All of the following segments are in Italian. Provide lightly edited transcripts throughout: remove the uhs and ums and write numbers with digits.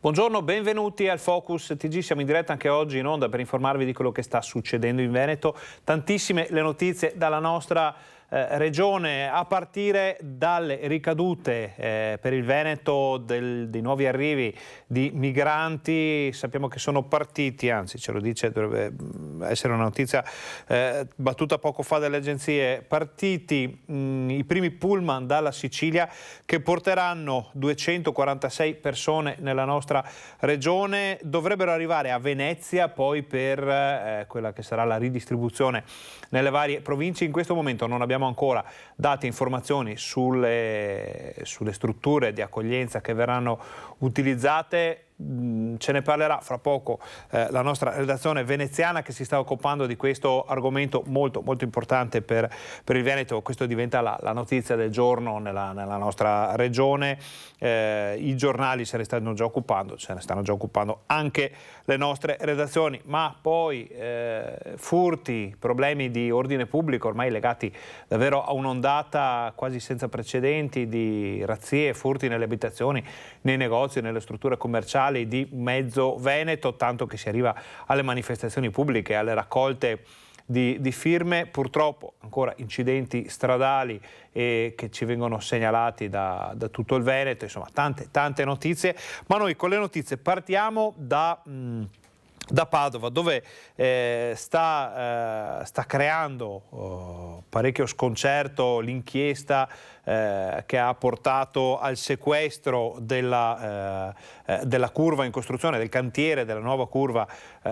Buongiorno, benvenuti al Focus TG, siamo in diretta anche oggi in onda per informarvi di quello che sta succedendo in Veneto. Tantissime le notizie dalla nostra regione, a partire dalle ricadute per il Veneto dei nuovi arrivi di migranti. Sappiamo che sono partiti, anzi ce lo dice, dovrebbe essere una notizia battuta poco fa dalle agenzie, partiti i primi pullman dalla Sicilia che porteranno 246 persone nella nostra regione. Dovrebbero arrivare a Venezia poi per quella che sarà la ridistribuzione nelle varie province. In questo momento non abbiamo ancora date informazioni sulle strutture di accoglienza che verranno utilizzate. Ce ne parlerà fra poco la nostra redazione veneziana, che si sta occupando di questo argomento molto importante per il Veneto. Questo diventa la notizia del giorno nella nostra regione. I giornali se ne stanno già occupando anche le nostre redazioni, ma poi furti, problemi di ordine pubblico ormai legati davvero a un'ondata quasi senza precedenti di razzie e furti nelle abitazioni, nei negozi, nelle strutture commerciali di mezzo Veneto, tanto che si arriva alle manifestazioni pubbliche, alle raccolte di firme. Purtroppo ancora incidenti stradali che ci vengono segnalati da tutto il Veneto, insomma tante notizie, ma noi con le notizie partiamo da Padova, dove sta creando parecchio sconcerto l'inchiesta che ha portato al sequestro della curva in costruzione, del cantiere della nuova curva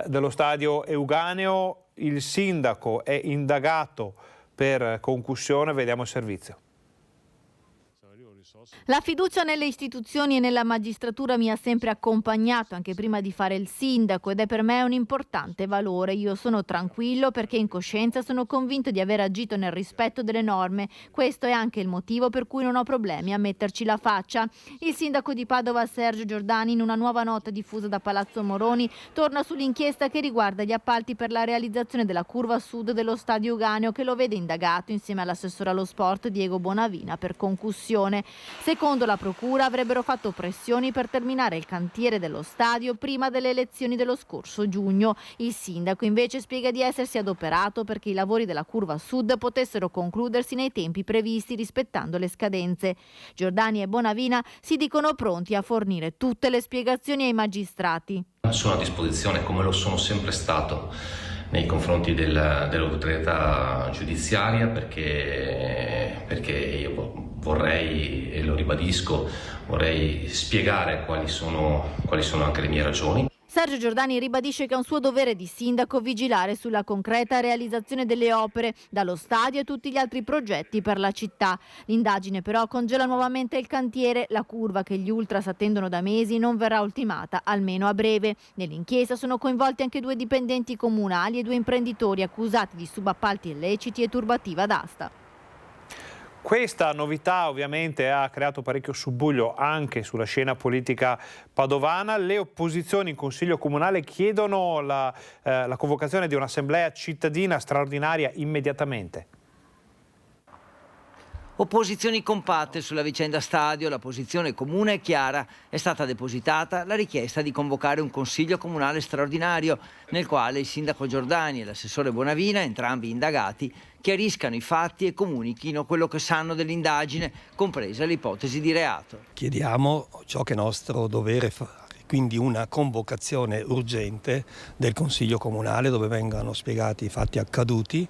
dello stadio Euganeo. Il sindaco è indagato per concussione, vediamo il servizio. La fiducia nelle istituzioni e nella magistratura mi ha sempre accompagnato anche prima di fare il sindaco ed è per me un importante valore. Io sono tranquillo perché in coscienza sono convinto di aver agito nel rispetto delle norme. Questo è anche il motivo per cui non ho problemi a metterci la faccia. Il sindaco di Padova Sergio Giordani, in una nuova nota diffusa da Palazzo Moroni, torna sull'inchiesta che riguarda gli appalti per la realizzazione della curva sud dello stadio Euganeo, che lo vede indagato insieme all'assessore allo sport Diego Bonavina per concussione. Secondo la procura avrebbero fatto pressioni per terminare il cantiere dello stadio prima delle elezioni dello scorso giugno. Il sindaco invece spiega di essersi adoperato perché i lavori della curva sud potessero concludersi nei tempi previsti rispettando le scadenze. Giordani e Bonavina si dicono pronti a fornire tutte le spiegazioni ai magistrati. Sono a disposizione, come lo sono sempre stato, nei confronti dell'autorità giudiziaria, perché io vorrei, e lo ribadisco, vorrei spiegare quali sono anche le mie ragioni. Sergio Giordani ribadisce che è un suo dovere di sindaco vigilare sulla concreta realizzazione delle opere, dallo stadio a tutti gli altri progetti per la città. L'indagine però congela nuovamente il cantiere. La curva che gli ultras attendono da mesi non verrà ultimata, almeno a breve. Nell'inchiesta sono coinvolti anche 2 dipendenti comunali e 2 imprenditori accusati di subappalti illeciti e turbativa d'asta. Questa novità ovviamente ha creato parecchio subbuglio anche sulla scena politica padovana. Le opposizioni in Consiglio Comunale chiedono la convocazione di un'assemblea cittadina straordinaria immediatamente. Opposizioni compatte sulla vicenda stadio, la posizione comune è chiara. È stata depositata la richiesta di convocare un consiglio comunale straordinario nel quale il sindaco Giordani e l'assessore Bonavina, entrambi indagati, chiariscano i fatti e comunichino quello che sanno dell'indagine, compresa l'ipotesi di reato. Chiediamo ciò che è nostro dovere fare. Quindi una convocazione urgente del Consiglio Comunale dove vengano spiegati i fatti accaduti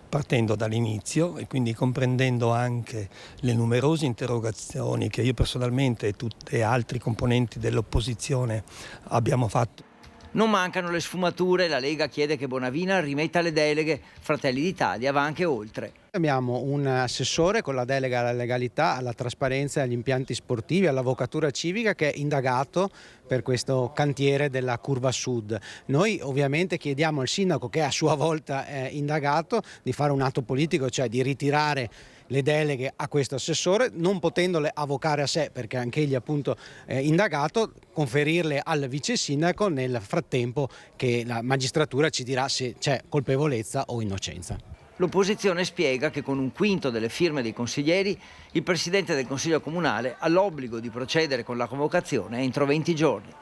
partendo dall'inizio e quindi comprendendo anche le numerose interrogazioni che io personalmente e tutti altri componenti dell'opposizione abbiamo fatto. Non mancano le sfumature, la Lega chiede che Bonavina rimetta le deleghe, Fratelli d'Italia va anche oltre. Abbiamo un assessore con la delega alla legalità, alla trasparenza, agli impianti sportivi, all'avvocatura civica che è indagato per questo cantiere della curva sud. Noi ovviamente chiediamo al sindaco, che a sua volta è indagato, di fare un atto politico, cioè di ritirare le deleghe a questo assessore, non potendole avvocare a sé perché anche egli appunto è indagato, conferirle al vice sindaco nel frattempo che la magistratura ci dirà se c'è colpevolezza o innocenza. L'opposizione spiega che con 1/5 delle firme dei consiglieri il Presidente del Consiglio Comunale ha l'obbligo di procedere con la convocazione entro 20 giorni.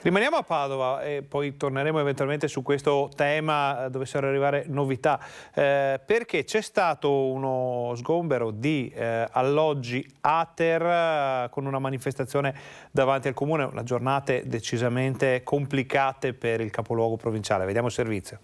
Rimaniamo a Padova e poi torneremo eventualmente su questo tema, dovessero arrivare novità, perché c'è stato uno sgombero di alloggi Ater con una manifestazione davanti al comune, una giornate decisamente complicate per il capoluogo provinciale. Vediamo il servizio.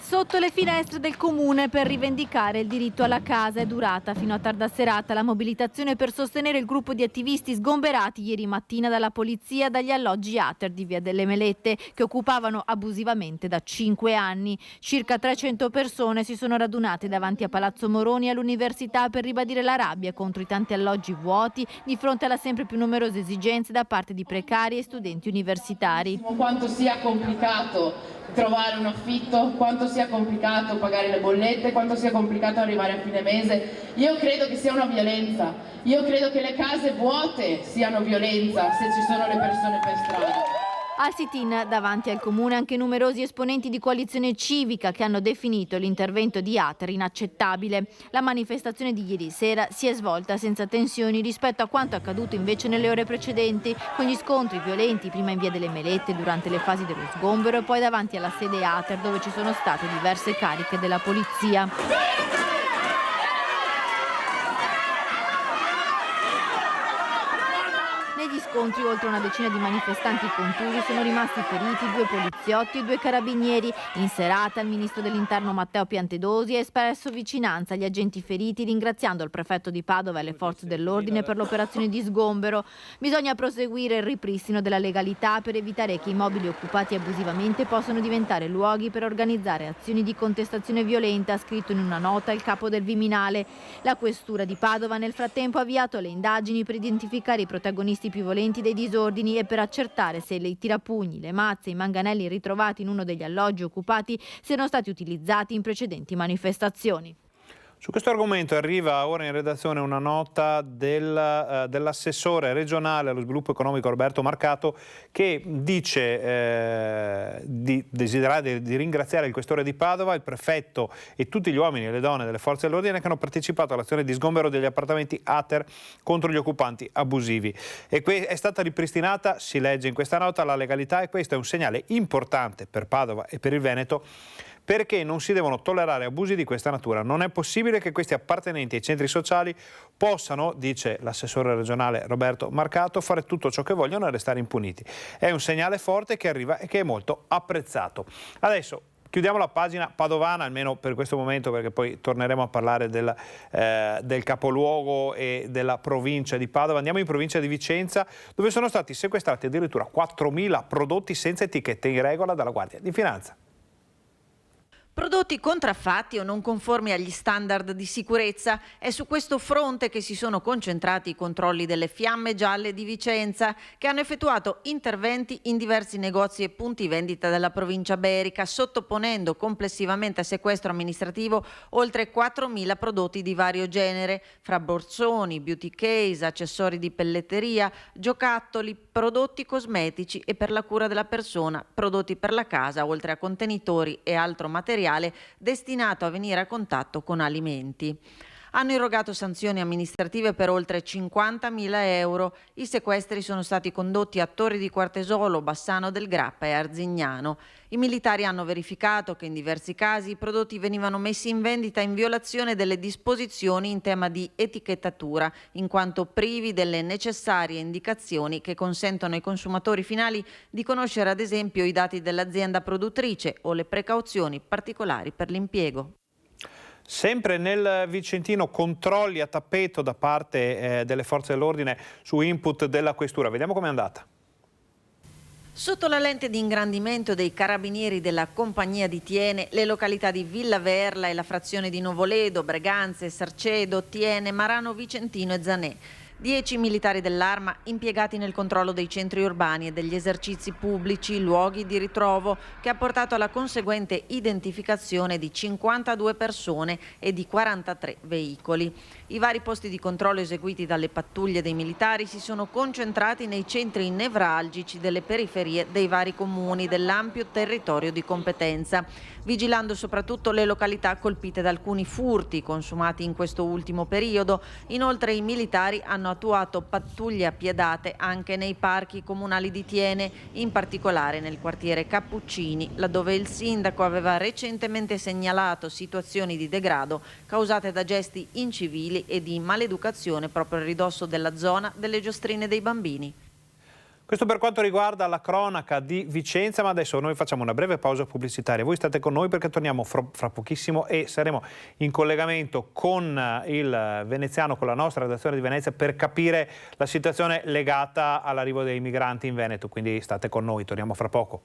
Sotto le finestre del comune per rivendicare il diritto alla casa è durata fino a tarda serata la mobilitazione per sostenere il gruppo di attivisti sgomberati ieri mattina dalla polizia dagli alloggi Ater di Via delle Melette che occupavano abusivamente da 5 anni. Circa 300 persone si sono radunate davanti a Palazzo Moroni e all'università per ribadire la rabbia contro i tanti alloggi vuoti di fronte alla sempre più numerose esigenze da parte di precari e studenti universitari. Quanto sia complicato trovare un affitto, quanto sia complicato pagare le bollette, quanto sia complicato arrivare a fine mese. Io credo che sia una violenza, io credo che le case vuote siano violenza se ci sono le persone per strada. Al sit-in davanti al comune anche numerosi esponenti di Coalizione Civica che hanno definito l'intervento di Ater inaccettabile. La manifestazione di ieri sera si è svolta senza tensioni rispetto a quanto accaduto invece nelle ore precedenti, con gli scontri violenti prima in Via delle Melette durante le fasi dello sgombero e poi davanti alla sede Ater dove ci sono state diverse cariche della polizia. Negli scontri oltre una decina di manifestanti contusi sono rimasti feriti 2 poliziotti e 2 carabinieri. In serata il ministro dell'Interno Matteo Piantedosi ha espresso vicinanza agli agenti feriti ringraziando il prefetto di Padova e le forze dell'ordine per l'operazione di sgombero. Bisogna proseguire il ripristino della legalità per evitare che i immobili occupati abusivamente possano diventare luoghi per organizzare azioni di contestazione violenta, ha scritto in una nota il capo del Viminale. La questura di Padova nel frattempo ha avviato le indagini per identificare i protagonisti più violenti dei disordini e per accertare se i tirapugni, le mazze e i manganelli ritrovati in uno degli alloggi occupati siano stati utilizzati in precedenti manifestazioni. Su questo argomento arriva ora in redazione una nota dell'assessore regionale allo sviluppo economico Roberto Marcato che dice di desiderare di ringraziare il questore di Padova, il prefetto e tutti gli uomini e le donne delle forze dell'ordine che hanno partecipato all'azione di sgombero degli appartamenti Ater contro gli occupanti abusivi. E è stata ripristinata, si legge in questa nota, la legalità e questo è un segnale importante per Padova e per il Veneto perché non si devono tollerare abusi di questa natura. Non è possibile che questi appartenenti ai centri sociali possano, dice l'assessore regionale Roberto Marcato, fare tutto ciò che vogliono e restare impuniti. È un segnale forte che arriva e che è molto apprezzato. Adesso chiudiamo la pagina padovana, almeno per questo momento, perché poi torneremo a parlare del capoluogo e della provincia di Padova. Andiamo in provincia di Vicenza, dove sono stati sequestrati addirittura 4.000 prodotti senza etichette in regola dalla Guardia di Finanza. Prodotti contraffatti o non conformi agli standard di sicurezza. È su questo fronte che si sono concentrati i controlli delle Fiamme Gialle di Vicenza, che hanno effettuato interventi in diversi negozi e punti vendita della provincia berica, sottoponendo complessivamente a sequestro amministrativo oltre 4.000 prodotti di vario genere, fra borsoni, beauty case, accessori di pelletteria, giocattoli, prodotti cosmetici e per la cura della persona, prodotti per la casa, oltre a contenitori e altro materiale destinato a venire a contatto con alimenti. Hanno irrogato sanzioni amministrative per oltre 50.000 euro. I sequestri sono stati condotti a Torri di Quartesolo, Bassano del Grappa e Arzignano. I militari hanno verificato che in diversi casi i prodotti venivano messi in vendita in violazione delle disposizioni in tema di etichettatura, in quanto privi delle necessarie indicazioni che consentono ai consumatori finali di conoscere ad esempio i dati dell'azienda produttrice o le precauzioni particolari per l'impiego. Sempre nel Vicentino controlli a tappeto da parte delle forze dell'ordine su input della questura. Vediamo com'è andata. Sotto la lente di ingrandimento dei carabinieri della compagnia di Tiene, le località di Villa Verla e la frazione di Novoledo, Breganze, Sarcedo, Tiene, Marano Vicentino e Zanè. 10 militari dell'Arma impiegati nel controllo dei centri urbani e degli esercizi pubblici, luoghi di ritrovo, che ha portato alla conseguente identificazione di 52 persone e di 43 veicoli. I vari posti di controllo eseguiti dalle pattuglie dei militari si sono concentrati nei centri nevralgici delle periferie dei vari comuni dell'ampio territorio di competenza, vigilando soprattutto le località colpite da alcuni furti consumati in questo ultimo periodo. Inoltre i militari hanno attuato pattuglie appiedate anche nei parchi comunali di Thiene, in particolare nel quartiere Cappuccini, laddove il sindaco aveva recentemente segnalato situazioni di degrado causate da gesti incivili e di maleducazione proprio a ridosso della zona delle giostrine dei bambini. Questo per quanto riguarda la cronaca di Vicenza, ma adesso noi facciamo una breve pausa pubblicitaria. Voi state con noi perché torniamo fra pochissimo e saremo in collegamento con il veneziano, con la nostra redazione di Venezia, per capire la situazione legata all'arrivo dei migranti in Veneto. Quindi state con noi, torniamo fra poco.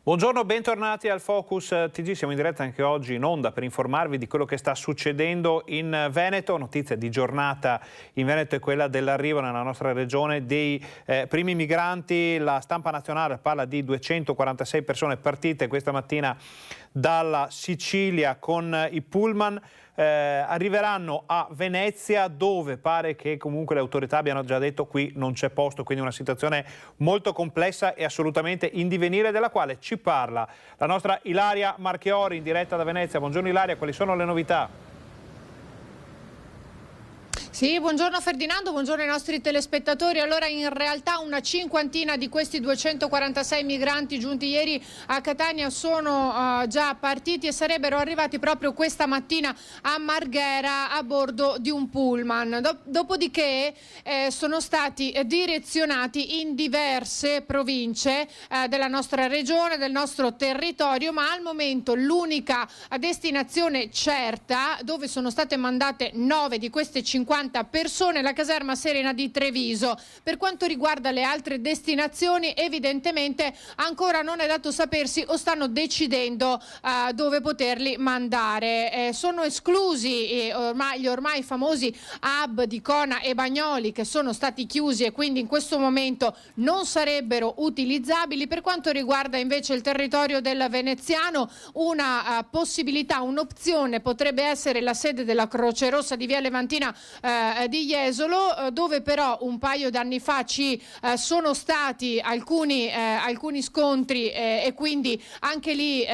Buongiorno, bentornati al Focus TG, siamo in diretta anche oggi in onda per informarvi di quello che sta succedendo in Veneto. Notizia di giornata in Veneto è quella dell'arrivo nella nostra regione dei primi migranti. La stampa nazionale parla di 246 persone partite questa mattina dalla Sicilia con i pullman. Arriveranno a Venezia, dove pare che comunque le autorità abbiano già detto qui non c'è posto, quindi una situazione molto complessa e assolutamente in divenire, della quale ci parla la nostra Ilaria Marchiori in diretta da Venezia. Buongiorno Ilaria, quali sono le novità? Sì, buongiorno Ferdinando, buongiorno ai nostri telespettatori. Allora, in realtà una cinquantina di questi 246 migranti giunti ieri a Catania sono già partiti e sarebbero arrivati proprio questa mattina a Marghera a bordo di un pullman. Dopodiché sono stati direzionati in diverse province della nostra regione, del nostro territorio, ma al momento l'unica destinazione certa dove sono state mandate 9 di queste 50 persone, la caserma Serena di Treviso. Per quanto riguarda le altre destinazioni, evidentemente ancora non è dato sapersi o stanno decidendo dove poterli mandare. Sono esclusi gli ormai famosi hub di Cona e Bagnoli, che sono stati chiusi e quindi in questo momento non sarebbero utilizzabili. Per quanto riguarda invece il territorio del veneziano, una possibilità, un'opzione potrebbe essere la sede della Croce Rossa di Via Levantina di Jesolo, dove però un paio d'anni fa ci sono stati alcuni scontri e quindi anche lì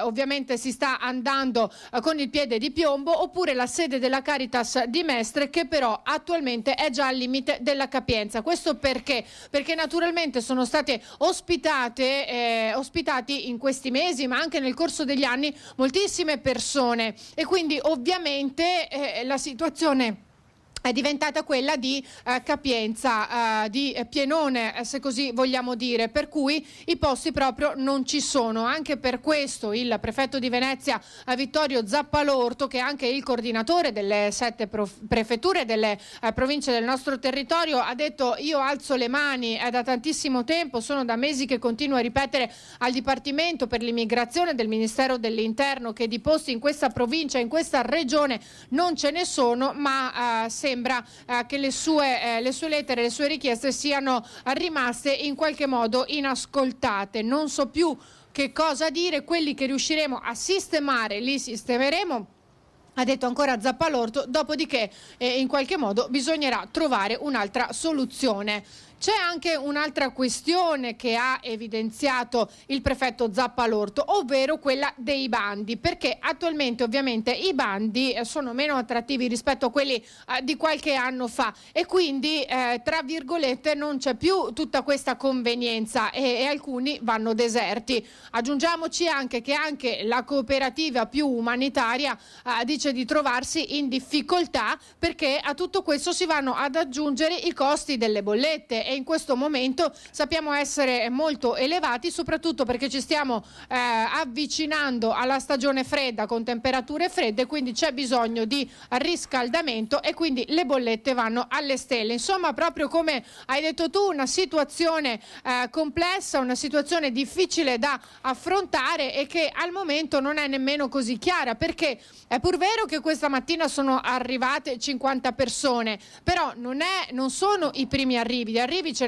ovviamente si sta andando con il piede di piombo, oppure la sede della Caritas di Mestre, che però attualmente è già al limite della capienza. Questo perché naturalmente sono state ospitati in questi mesi, ma anche nel corso degli anni, moltissime persone e quindi ovviamente la situazione è diventata quella di capienza, di pienone, se così vogliamo dire, per cui i posti proprio non ci sono. Anche per questo il prefetto di Venezia, Vittorio Zappalorto, che è anche il coordinatore delle 7 prefetture delle province del nostro territorio, ha detto: io alzo le mani, è da tantissimo tempo, sono da mesi che continuo a ripetere al Dipartimento per l'immigrazione del Ministero dell'Interno che di posti in questa provincia, in questa regione non ce ne sono, ma sembra che le sue lettere, le sue richieste siano rimaste in qualche modo inascoltate. Non so più che cosa dire, quelli che riusciremo a sistemare li sistemeremo, ha detto ancora Zappalorto, dopodiché in qualche modo bisognerà trovare un'altra soluzione. C'è anche un'altra questione che ha evidenziato il prefetto Zappalorto, ovvero quella dei bandi, perché attualmente ovviamente i bandi sono meno attrattivi rispetto a quelli di qualche anno fa e quindi tra virgolette non c'è più tutta questa convenienza e alcuni vanno deserti. Aggiungiamoci anche che anche la cooperativa più umanitaria dice di trovarsi in difficoltà, perché a tutto questo si vanno ad aggiungere i costi delle bollette e in questo momento sappiamo essere molto elevati, soprattutto perché ci stiamo avvicinando alla stagione fredda con temperature fredde, quindi c'è bisogno di riscaldamento e quindi le bollette vanno alle stelle. Insomma, proprio come hai detto tu, una situazione complessa, una situazione difficile da affrontare e che al momento non è nemmeno così chiara, perché è pur vero che questa mattina sono arrivate 50 persone, però non sono i primi arrivi. Gli arrivi arrivi ce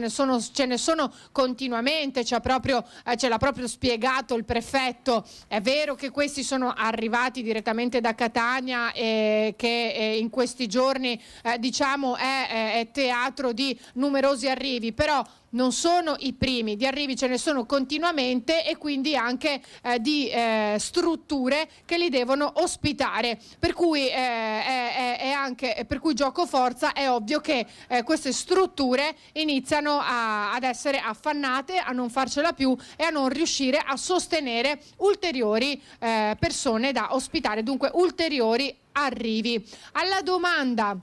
ne sono continuamente, ce l'ha proprio spiegato il prefetto. È vero che questi sono arrivati direttamente da Catania e che in questi giorni diciamo è teatro di numerosi arrivi, però non sono i primi, di arrivi ce ne sono continuamente e quindi anche di strutture che li devono ospitare, per cui è anche per cui gioco forza, è ovvio che queste strutture iniziano ad essere affannate, a non farcela più e a non riuscire a sostenere ulteriori persone da ospitare, dunque ulteriori arrivi. Alla domanda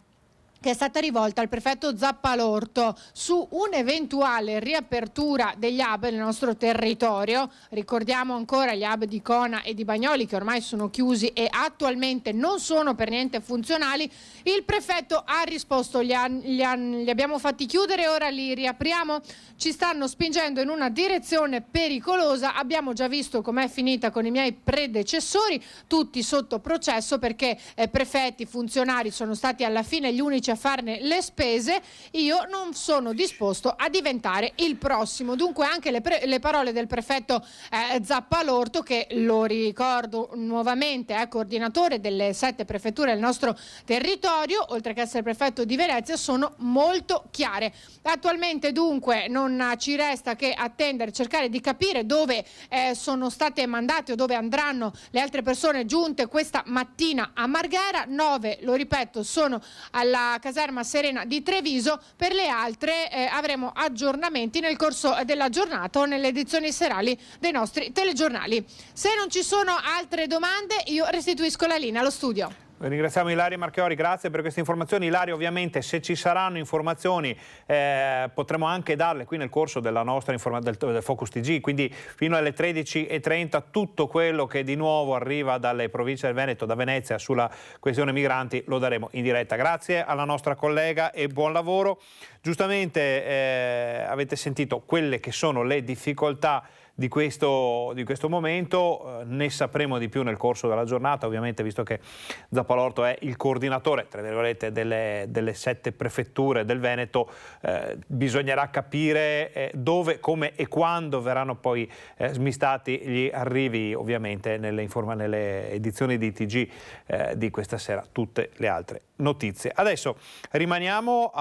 che è stata rivolta al prefetto Zappalorto su un'eventuale riapertura degli hub nel nostro territorio. Ricordiamo ancora gli hub di Cona e di Bagnoli che ormai sono chiusi e attualmente non sono per niente funzionali. Il prefetto ha risposto: li abbiamo fatti chiudere e ora li riapriamo? Ci stanno spingendo in una direzione pericolosa. Abbiamo già visto com'è finita con i miei predecessori, tutti sotto processo perché prefetti, funzionari sono stati alla fine gli unici a farne le spese. Io non sono disposto a diventare il prossimo. Dunque anche le parole del prefetto Zappalorto, che lo ricordo nuovamente è coordinatore delle 7 prefetture del nostro territorio, oltre che essere prefetto di Venezia, sono molto chiare. Attualmente dunque non ci resta che attendere, cercare di capire dove sono state mandate o dove andranno le altre persone giunte questa mattina a Marghera. 9, lo ripeto, sono alla caserma Serena di Treviso. Per le altre avremo aggiornamenti nel corso della giornata o nelle edizioni serali dei nostri telegiornali. Se non ci sono altre domande, io restituisco la linea allo studio. Ringraziamo Ilaria Marchiori, grazie per queste informazioni. Ilaria, ovviamente se ci saranno informazioni potremo anche darle qui nel corso della nostra del Focus TG, quindi fino alle 13:30 tutto quello che di nuovo arriva dalle province del Veneto, da Venezia, sulla questione migranti lo daremo in diretta. Grazie alla nostra collega e buon lavoro. Giustamente avete sentito quelle che sono le difficoltà di questo momento, ne sapremo di più nel corso della giornata, ovviamente, visto che Zappalorto è il coordinatore, tra virgolette, delle 7 prefetture del Veneto. Bisognerà capire dove, come e quando verranno poi smistati gli arrivi, ovviamente nelle edizioni di TG di questa sera, tutte le altre notizie. Adesso rimaniamo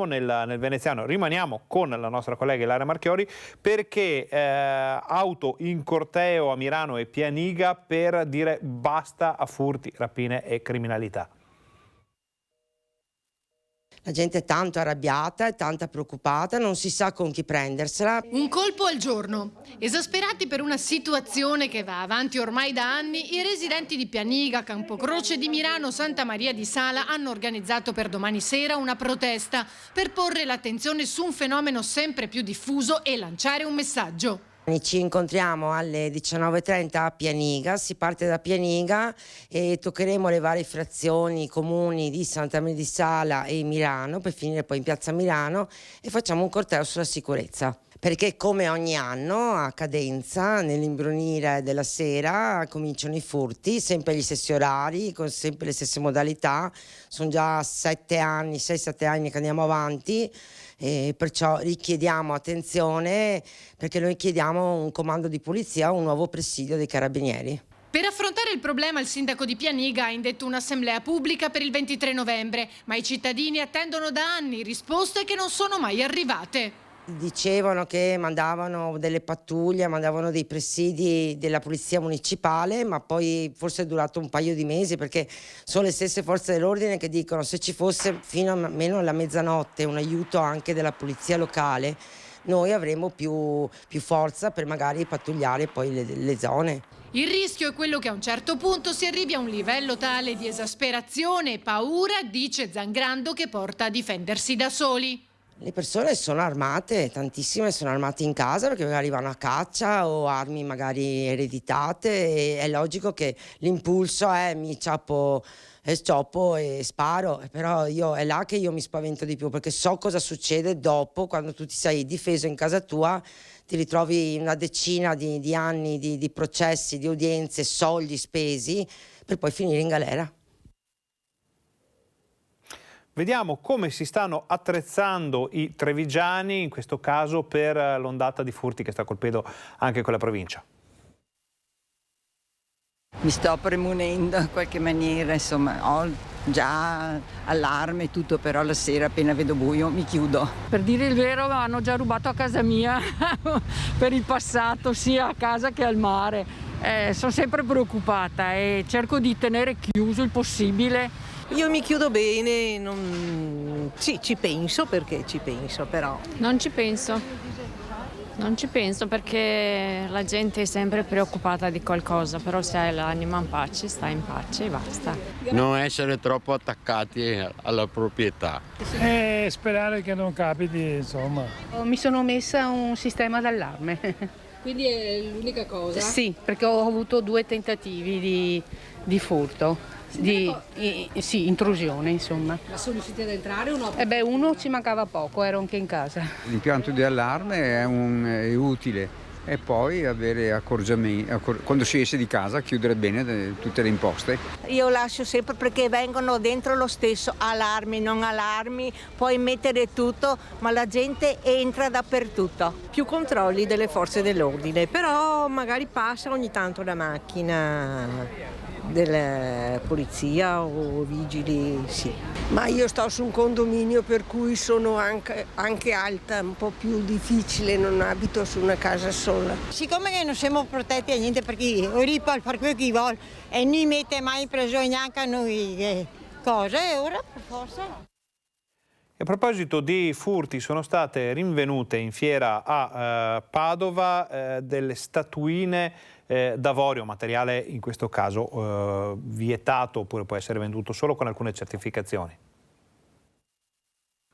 nel veneziano, rimaniamo con la nostra collega Ilaria Marchiori, perché auto in corteo a Milano e Pianiga per dire basta a furti, rapine e criminalità. La gente è tanto arrabbiata, è tanto preoccupata, non si sa con chi prendersela. Un colpo al giorno. Esasperati per una situazione che va avanti ormai da anni, i residenti di Pianiga, Campocroce di Milano, Santa Maria di Sala hanno organizzato per domani sera una protesta per porre l'attenzione su un fenomeno sempre più diffuso e lanciare un messaggio. Ci incontriamo alle 19:30 a Pianiga, si parte da Pianiga e toccheremo le varie frazioni, i comuni di Santa Maria di Sala e Milano per finire poi in piazza Milano e facciamo un corteo sulla sicurezza. Perché come ogni anno a cadenza, nell'imbrunire della sera, cominciano i furti, sempre gli stessi orari, con sempre le stesse modalità. Sono già 6-7 anni che andiamo avanti. E perciò richiediamo attenzione, perché noi chiediamo un comando di polizia, un nuovo presidio dei carabinieri. Per affrontare il problema il sindaco di Pianiga ha indetto un'assemblea pubblica per il 23 novembre, ma i cittadini attendono da anni risposte che non sono mai arrivate. Dicevano che mandavano delle pattuglie, mandavano dei presidi della polizia municipale, ma poi forse è durato un paio di mesi, perché sono le stesse forze dell'ordine che dicono se ci fosse fino a meno alla mezzanotte un aiuto anche della polizia locale, noi avremo più forza per magari pattugliare poi le zone. Il rischio è quello che a un certo punto si arrivi a un livello tale di esasperazione e paura, dice Zangrando, che porta a difendersi da soli. Le persone sono armate, tantissime sono armate in casa perché magari vanno a caccia o armi magari ereditate, e è logico che l'impulso è mi ciappo e scioppo e sparo, però è là che io mi spavento di più, perché so cosa succede dopo, quando tu ti sei difeso in casa tua, ti ritrovi una decina di anni di processi, di udienze, soldi spesi per poi finire in galera. Vediamo come si stanno attrezzando i trevigiani, in questo caso per l'ondata di furti che sta colpendo anche quella provincia. Mi sto premunendo in qualche maniera, insomma, ho già allarme e tutto, però la sera appena vedo buio mi chiudo. Per dire il vero, hanno già rubato a casa mia per il passato, sia a casa che al mare. Sono sempre preoccupata e cerco di tenere chiuso il possibile. Io mi chiudo bene, sì, ci penso perché ci penso, però. Non ci penso perché la gente è sempre preoccupata di qualcosa, però se hai l'anima in pace, stai in pace e basta. Non essere troppo attaccati alla proprietà. Sperare che non capiti, insomma. Mi sono messa un sistema d'allarme. Quindi è l'unica cosa? Sì, perché ho avuto 2 tentativi di furto. Sì, intrusione, insomma. Ma sono riusciti ad entrare o no? Uno ci mancava poco, ero anche in casa. L'impianto di allarme è utile e poi avere accorgimenti, quando si esce di casa chiudere bene tutte le imposte. Io lascio sempre perché vengono dentro lo stesso, allarmi, non allarmi, puoi mettere tutto, ma la gente entra dappertutto. Più controlli delle forze dell'ordine, però magari passa ogni tanto la macchina della polizia o vigili, sì. Ma io sto su un condominio per cui sono anche alta, un po' più difficile, non abito su una casa sola. Siccome non siamo protetti a niente perché ora può fare quello che vuole e non mette mai preso neanche a noi cose, e ora per forza. A proposito di furti, sono state rinvenute in fiera a Padova delle statuine d'avorio, materiale in questo caso vietato oppure può essere venduto solo con alcune certificazioni.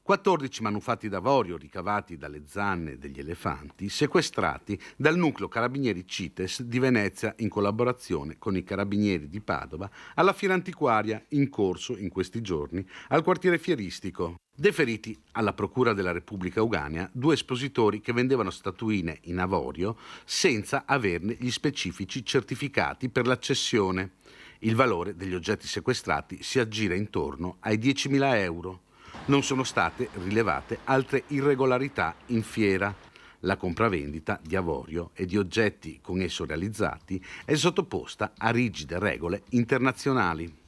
14 manufatti d'avorio ricavati dalle zanne degli elefanti, sequestrati dal nucleo Carabinieri CITES di Venezia in collaborazione con i Carabinieri di Padova alla fiera antiquaria in corso in questi giorni al quartiere fieristico. Deferiti alla Procura della Repubblica Uganea 2 espositori che vendevano statuine in avorio senza averne gli specifici certificati per la cessione. Il valore degli oggetti sequestrati si aggira intorno ai 10.000 euro. Non sono state rilevate altre irregolarità in fiera. La compravendita di avorio e di oggetti con esso realizzati è sottoposta a rigide regole internazionali.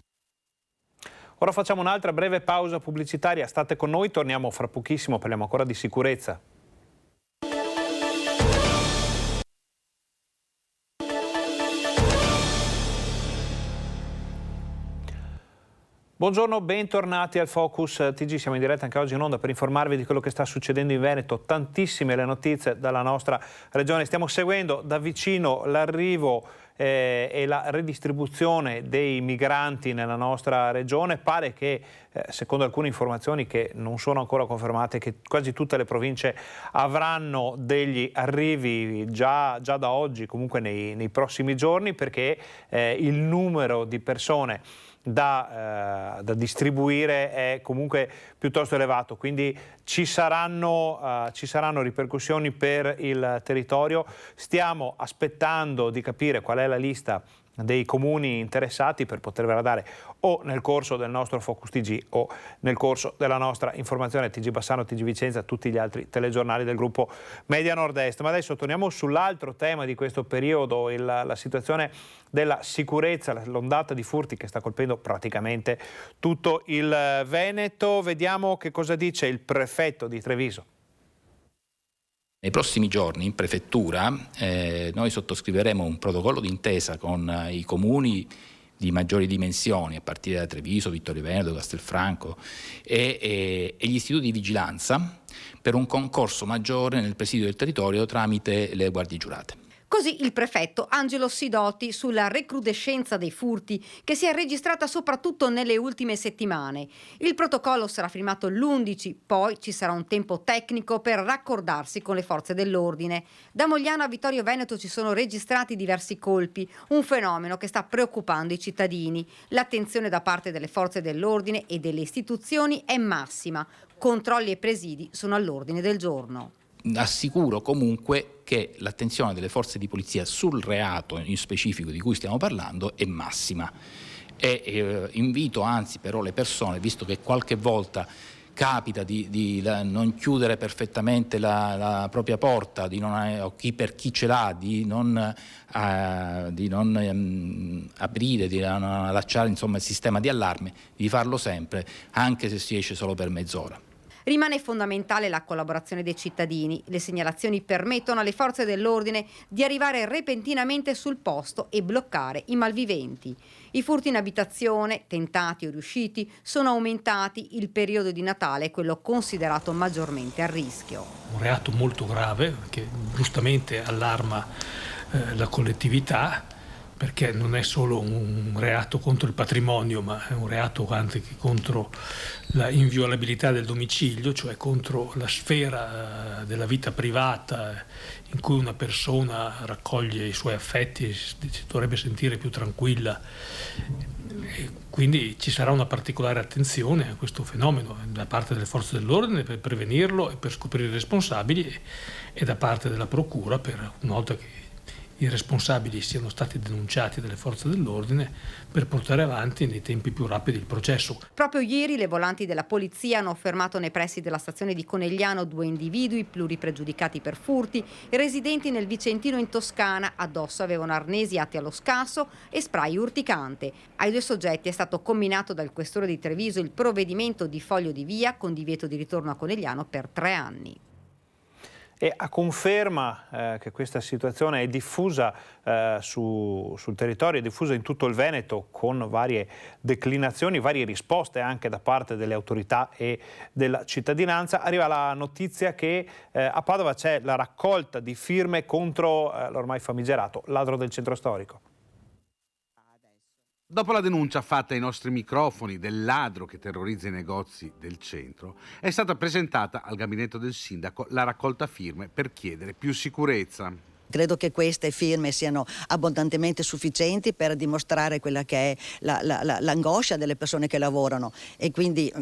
Ora facciamo un'altra breve pausa pubblicitaria. State con noi, torniamo fra pochissimo, parliamo ancora di sicurezza. Buongiorno, bentornati al Focus TG, siamo in diretta anche oggi in onda per informarvi di quello che sta succedendo in Veneto, tantissime le notizie dalla nostra regione, stiamo seguendo da vicino l'arrivo e la redistribuzione dei migranti nella nostra regione. Pare che, secondo alcune informazioni che non sono ancora confermate, che quasi tutte le province avranno degli arrivi già da oggi, comunque nei prossimi giorni, perché il numero di persone da distribuire è comunque piuttosto elevato, quindi ci saranno ripercussioni per il territorio. Stiamo aspettando di capire qual è la lista dei comuni interessati per potervela dare o nel corso del nostro Focus TG o nel corso della nostra informazione TG Bassano, TG Vicenza, tutti gli altri telegiornali del gruppo Media Nord-Est. Ma adesso torniamo sull'altro tema di questo periodo, la situazione della sicurezza, l'ondata di furti che sta colpendo praticamente tutto il Veneto. Vediamo che cosa dice il prefetto di Treviso. Nei prossimi giorni in prefettura noi sottoscriveremo un protocollo d'intesa con i comuni di maggiori dimensioni, a partire da Treviso, Vittorio Veneto, Castelfranco e gli istituti di vigilanza per un concorso maggiore nel presidio del territorio tramite le guardie giurate. Così il prefetto Angelo Sidoti sulla recrudescenza dei furti che si è registrata soprattutto nelle ultime settimane. Il protocollo sarà firmato l'11, poi ci sarà un tempo tecnico per raccordarsi con le forze dell'ordine. Da Mogliano a Vittorio Veneto ci sono registrati diversi colpi, un fenomeno che sta preoccupando i cittadini. L'attenzione da parte delle forze dell'ordine e delle istituzioni è massima. Controlli e presidi sono all'ordine del giorno. Assicuro comunque che l'attenzione delle forze di polizia sul reato in specifico di cui stiamo parlando è massima. E invito anzi però le persone, visto che qualche volta capita di non chiudere perfettamente la propria porta, o per chi ce l'ha, di non aprire, di non allacciare insomma il sistema di allarme, di farlo sempre, anche se si esce solo per mezz'ora. Rimane fondamentale la collaborazione dei cittadini. Le segnalazioni permettono alle forze dell'ordine di arrivare repentinamente sul posto e bloccare i malviventi. I furti in abitazione, tentati o riusciti, sono aumentati. Il periodo di Natale è quello considerato maggiormente a rischio. Un reato molto grave che giustamente allarma la collettività, perché non è solo un reato contro il patrimonio, ma è un reato anche contro la inviolabilità del domicilio, cioè contro la sfera della vita privata in cui una persona raccoglie i suoi affetti e si dovrebbe sentire più tranquilla. E quindi ci sarà una particolare attenzione a questo fenomeno da parte delle forze dell'ordine per prevenirlo e per scoprire i responsabili, e da parte della procura per, una volta che i responsabili siano stati denunciati dalle forze dell'ordine, per portare avanti nei tempi più rapidi il processo. Proprio ieri le volanti della polizia hanno fermato nei pressi della stazione di Conegliano 2 individui pluripregiudicati per furti, residenti nel Vicentino in Toscana. Addosso avevano arnesi atti allo scasso e spray urticante. Ai 2 soggetti è stato comminato dal questore di Treviso il provvedimento di foglio di via con divieto di ritorno a Conegliano per 3 anni. E a conferma che questa situazione è diffusa sul territorio, è diffusa in tutto il Veneto, con varie declinazioni, varie risposte anche da parte delle autorità e della cittadinanza, arriva la notizia che a Padova c'è la raccolta di firme contro l'ormai famigerato ladro del centro storico. Dopo la denuncia fatta ai nostri microfoni del ladro che terrorizza i negozi del centro, è stata presentata al gabinetto del sindaco la raccolta firme per chiedere più sicurezza. Credo che queste firme siano abbondantemente sufficienti per dimostrare quella che è l'angoscia delle persone che lavorano, e quindi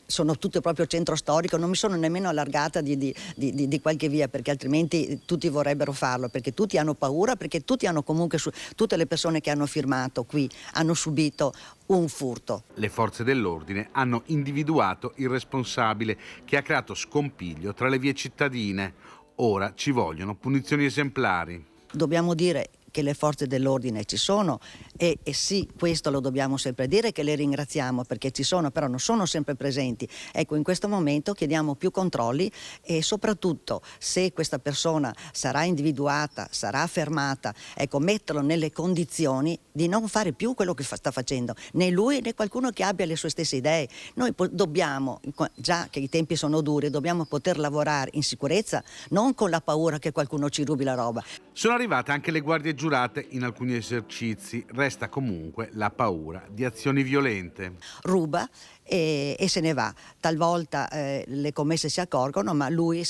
sono tutte proprio centro storico. Non mi sono nemmeno allargata di qualche via, perché altrimenti tutti vorrebbero farlo, perché tutti hanno paura, perché tutti hanno comunque, tutte le persone che hanno firmato qui hanno subito un furto. Le forze dell'ordine hanno individuato il responsabile che ha creato scompiglio tra le vie cittadine. Ora ci vogliono punizioni esemplari. Dobbiamo dire che le forze dell'ordine ci sono e sì, questo lo dobbiamo sempre dire, che le ringraziamo perché ci sono, però non sono sempre presenti. Ecco, in questo momento chiediamo più controlli e soprattutto, se questa persona sarà individuata, sarà fermata, ecco, metterlo nelle condizioni di non fare più quello che sta facendo, né lui né qualcuno che abbia le sue stesse idee. Noi dobbiamo, già che i tempi sono duri, dobbiamo poter lavorare in sicurezza, non con la paura che qualcuno ci rubi la roba. Sono arrivate anche le guardie giurate in alcuni esercizi, resta comunque la paura di azioni violente. Ruba e se ne va. Talvolta le commesse si accorgono, ma lui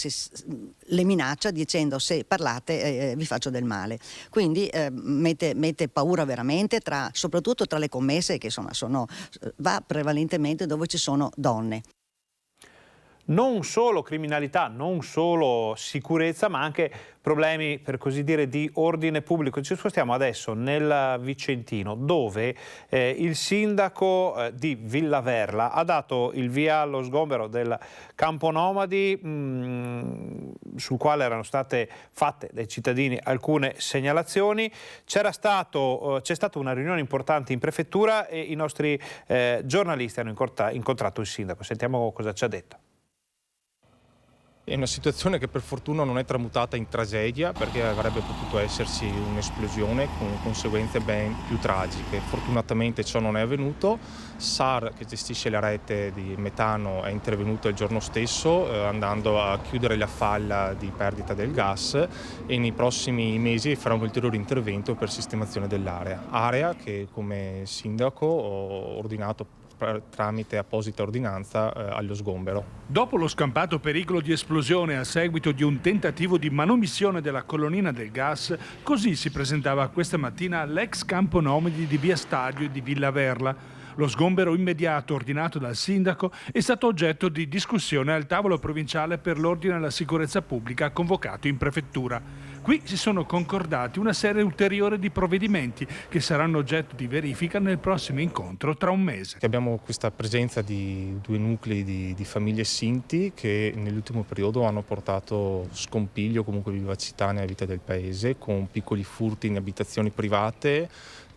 le minaccia dicendo: se parlate vi faccio del male. Quindi mette paura veramente, soprattutto tra le commesse, che insomma va prevalentemente dove ci sono donne. Non solo criminalità, non solo sicurezza, ma anche problemi, per così dire, di ordine pubblico. Ci spostiamo adesso nel Vicentino, dove il sindaco di Villaverla ha dato il via allo sgombero del campo nomadi, sul quale erano state fatte dai cittadini alcune segnalazioni. C'è stata una riunione importante in prefettura e i nostri giornalisti hanno incontrato il sindaco. Sentiamo cosa ci ha detto. È una situazione che per fortuna non è tramutata in tragedia, perché avrebbe potuto esserci un'esplosione con conseguenze ben più tragiche. Fortunatamente ciò non è avvenuto. SAR, che gestisce la rete di metano, è intervenuto il giorno stesso andando a chiudere la falla di perdita del gas, e nei prossimi mesi farà un ulteriore intervento per sistemazione dell'area. Area che come sindaco ho ordinato tramite apposita ordinanza allo sgombero. Dopo lo scampato pericolo di esplosione a seguito di un tentativo di manomissione della colonnina del gas, così si presentava questa mattina l'ex campo nomadi di Via Stadio e di Villaverla. Lo sgombero immediato ordinato dal sindaco è stato oggetto di discussione al tavolo provinciale per l'ordine e la sicurezza pubblica convocato in prefettura. Qui si sono concordati una serie ulteriore di provvedimenti che saranno oggetto di verifica nel prossimo incontro tra un mese. Abbiamo questa presenza di 2 nuclei di famiglie Sinti che nell'ultimo periodo hanno portato scompiglio, comunque vivacità nella vita del paese, con piccoli furti in abitazioni private,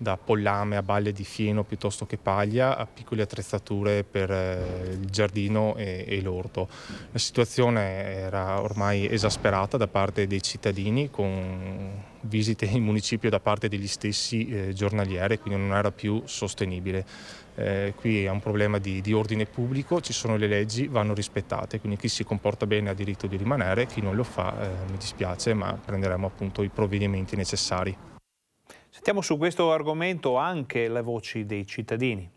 da pollame a balle di fieno piuttosto che paglia, a piccole attrezzature per il giardino e l'orto. La situazione era ormai esasperata da parte dei cittadini, con visite in municipio da parte degli stessi giornaliere, quindi non era più sostenibile. Qui è un problema di ordine pubblico, ci sono le leggi, vanno rispettate, quindi chi si comporta bene ha diritto di rimanere, chi non lo fa mi dispiace, ma prenderemo appunto i provvedimenti necessari. Sentiamo su questo argomento anche le voci dei cittadini.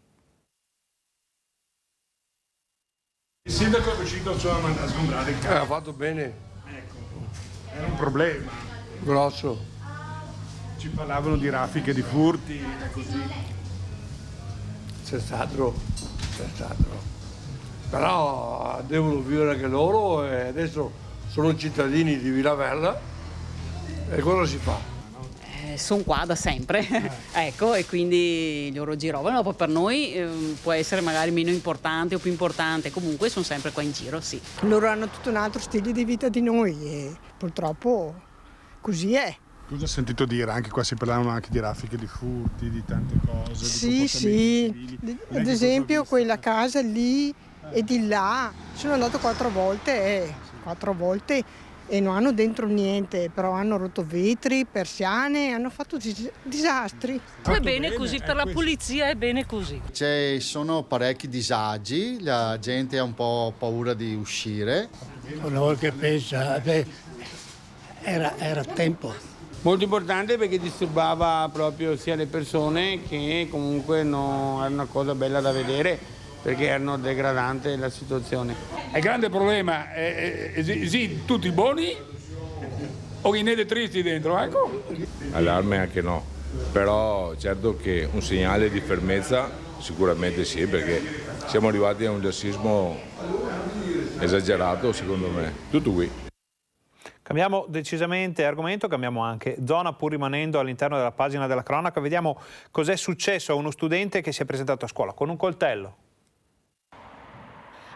Il sindaco è riuscito a sgombrare il campo. Ha fatto bene. Ecco, era un problema. Grosso. Ci parlavano di raffiche di furti e così. C'è stato. Però devono vivere anche loro e adesso sono cittadini di Villaverna e cosa si fa? Sono qua da sempre, ecco, e quindi loro girovano, poi per noi può essere magari meno importante o più importante, comunque sono sempre qua in giro, sì. Loro hanno tutto un altro stile di vita di noi e purtroppo così è. Cosa ho sentito dire? Anche qua si parlavano anche di raffiche di furti, di tante cose. Sì, sì, ad esempio quella casa lì e di là, sono andato 4 volte e non hanno dentro niente, però hanno rotto vetri, persiane, hanno fatto disastri. È bene così, per la pulizia è bene così. Ci sono parecchi disagi, la gente ha un po' paura di uscire. Una volta che pensa, era tempo. Molto importante perché disturbava proprio sia le persone che comunque no, era una cosa bella da vedere, perché erano degradante la situazione. Il grande problema è tutti buoni o i neri tristi dentro, ecco. Allarme anche no, però certo che un segnale di fermezza sicuramente sì, perché siamo arrivati a un lassismo esagerato secondo me. Tutto qui. Cambiamo decisamente argomento, cambiamo anche zona, pur rimanendo all'interno della pagina della cronaca. Vediamo cos'è successo a uno studente che si è presentato a scuola con un coltello.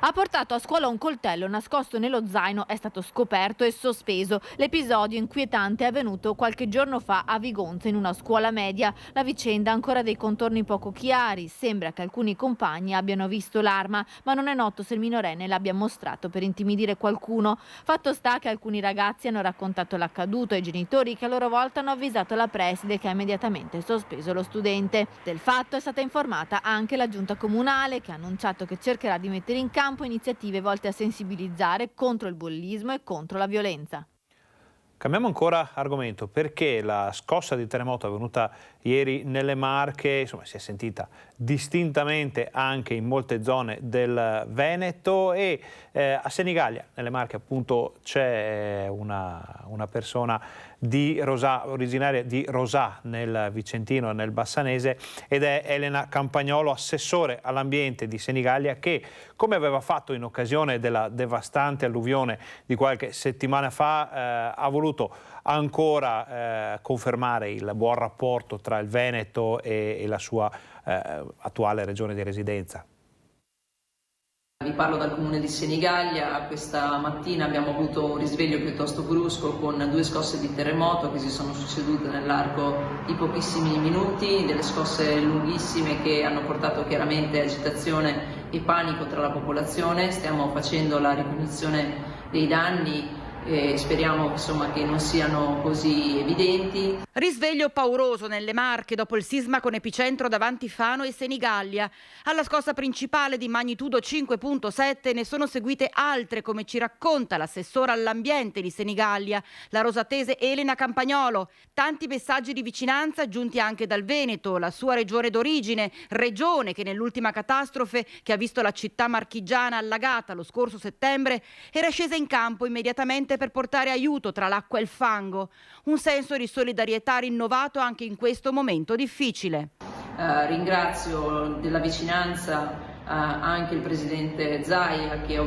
Ha portato a scuola un coltello nascosto nello zaino, è stato scoperto e sospeso. L'episodio inquietante è avvenuto qualche giorno fa a Vigonza in una scuola media. La vicenda ha ancora dei contorni poco chiari. Sembra che alcuni compagni abbiano visto l'arma, ma non è noto se il minorenne l'abbia mostrato per intimidire qualcuno. Fatto sta che alcuni ragazzi hanno raccontato l'accaduto ai genitori, che a loro volta hanno avvisato la preside, che ha immediatamente sospeso lo studente. Del fatto è stata informata anche la giunta comunale, che ha annunciato che cercherà di mettere in campo iniziative volte a sensibilizzare contro il bullismo e contro la violenza. Cambiamo ancora argomento, perché la scossa di terremoto avvenuta ieri nelle Marche, insomma, si è sentita distintamente anche in molte zone del Veneto e a Senigallia, nelle Marche appunto, c'è una persona di Rosà, originaria di Rosà nel Vicentino e nel Bassanese, ed è Elena Campagnolo, assessore all'ambiente di Senigallia, che, come aveva fatto in occasione della devastante alluvione di qualche settimana fa, ha voluto ancora confermare il buon rapporto tra il Veneto e la sua attuale regione di residenza. Vi parlo dal comune di Senigallia. Questa mattina abbiamo avuto un risveglio piuttosto brusco con 2 scosse di terremoto che si sono succedute nell'arco di pochissimi minuti, delle scosse lunghissime che hanno portato chiaramente agitazione e panico tra la popolazione. Stiamo facendo la ricognizione dei danni e speriamo insomma che non siano così evidenti. Risveglio pauroso nelle Marche dopo il sisma con epicentro davanti Fano e Senigallia. Alla scossa principale di magnitudo 5.7 ne sono seguite altre, come ci racconta l'assessora all'ambiente di Senigallia, la rosatese Elena Campagnolo. Tanti messaggi di vicinanza giunti anche dal Veneto, la sua regione d'origine, regione che nell'ultima catastrofe che ha visto la città marchigiana allagata lo scorso settembre era scesa in campo immediatamente niente per portare aiuto tra l'acqua e il fango. Un senso di solidarietà rinnovato anche in questo momento difficile. Ringrazio della vicinanza anche il presidente Zaia, che ha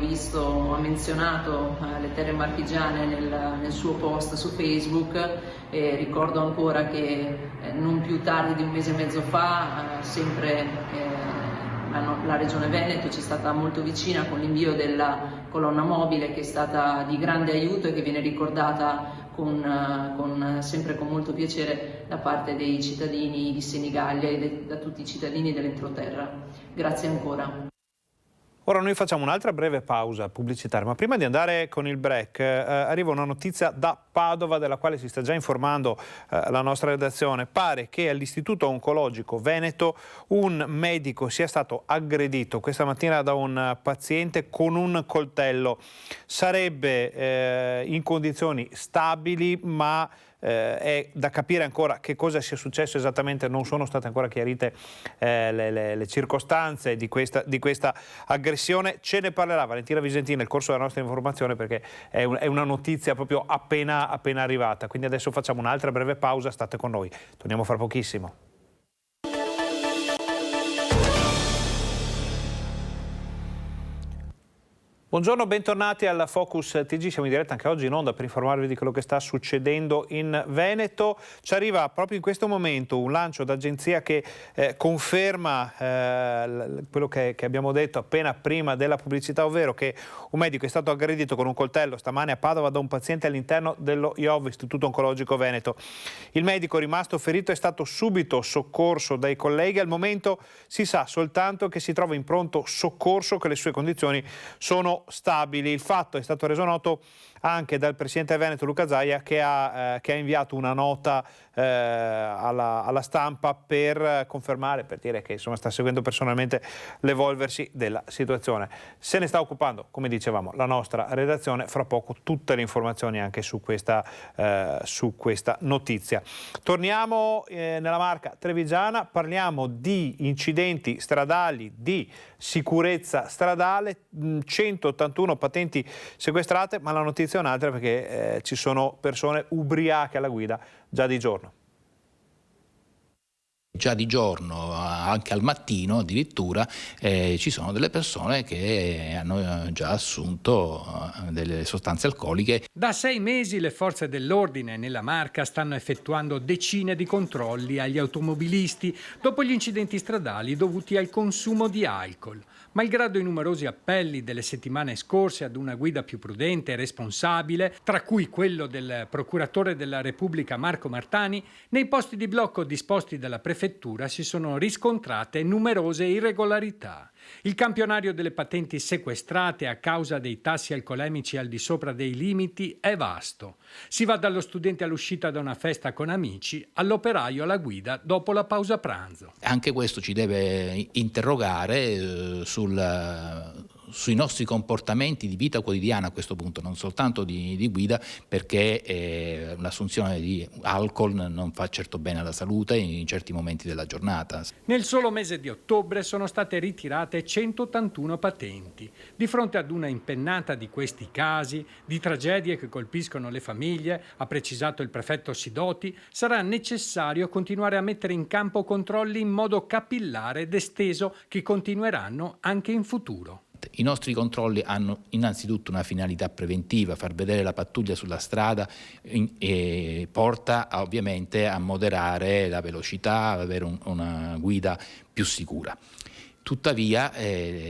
menzionato le terre marchigiane nel suo post su Facebook. Ricordo ancora che non più tardi di un mese e mezzo fa la Regione Veneto ci è stata molto vicina con l'invio della colonna mobile, che è stata di grande aiuto e che viene ricordata sempre con molto piacere da parte dei cittadini di Senigallia e da tutti i cittadini dell'entroterra. Grazie ancora. Ora noi facciamo un'altra breve pausa pubblicitaria, ma prima di andare con il break arriva una notizia da Padova della quale si sta già informando la nostra redazione. Pare che all'Istituto Oncologico Veneto un medico sia stato aggredito questa mattina da un paziente con un coltello. Sarebbe in condizioni stabili, ma è da capire ancora che cosa sia successo esattamente, non sono state ancora chiarite le circostanze di questa aggressione. Ce ne parlerà Valentina Visentini nel corso della nostra informazione, perché è una notizia proprio appena arrivata. Quindi adesso facciamo un'altra breve pausa, state con noi, torniamo fra pochissimo. Buongiorno, bentornati alla Focus TG, siamo in diretta anche oggi in onda per informarvi di quello che sta succedendo in Veneto. Ci arriva proprio in questo momento un lancio d'agenzia che conferma quello che abbiamo detto appena prima della pubblicità, ovvero che un medico è stato aggredito con un coltello stamane a Padova da un paziente all'interno dello IOV, Istituto Oncologico Veneto. Il medico rimasto ferito è stato subito soccorso dai colleghi. Al momento si sa soltanto che si trova in pronto soccorso, che le sue condizioni sono stabili. Il fatto è stato reso noto anche dal presidente Veneto Luca Zaia, che ha inviato una nota alla stampa per confermare, per dire che insomma sta seguendo personalmente l'evolversi della situazione. Se ne sta occupando, come dicevamo, la nostra redazione. Fra poco tutte le informazioni anche su questa notizia. Torniamo nella Marca trevigiana, parliamo di incidenti stradali, di sicurezza stradale, 181 patenti sequestrate, ma la notizia è un'altra, perché ci sono persone ubriache alla guida già di giorno. Già di giorno, anche al mattino addirittura, ci sono delle persone che hanno già assunto delle sostanze alcoliche. Da 6 mesi le forze dell'ordine nella Marca stanno effettuando decine di controlli agli automobilisti dopo gli incidenti stradali dovuti al consumo di alcol. Malgrado i numerosi appelli delle settimane scorse ad una guida più prudente e responsabile, tra cui quello del procuratore della Repubblica Marco Martani, nei posti di blocco disposti dalla prefettura si sono riscontrate numerose irregolarità. Il campionario delle patenti sequestrate a causa dei tassi alcolemici al di sopra dei limiti è vasto. Si va dallo studente all'uscita da una festa con amici, all'operaio alla guida dopo la pausa pranzo. Anche questo ci deve interrogare sui nostri comportamenti di vita quotidiana a questo punto, non soltanto di guida, perché l'assunzione di alcol non fa certo bene alla salute in certi momenti della giornata. Nel solo mese di ottobre sono state ritirate 181 patenti. Di fronte ad una impennata di questi casi, di tragedie che colpiscono le famiglie, ha precisato il prefetto Sidoti, sarà necessario continuare a mettere in campo controlli in modo capillare ed esteso che continueranno anche in futuro. I nostri controlli hanno innanzitutto una finalità preventiva, far vedere la pattuglia sulla strada e porta ovviamente a moderare la velocità, ad avere una guida più sicura. Tuttavia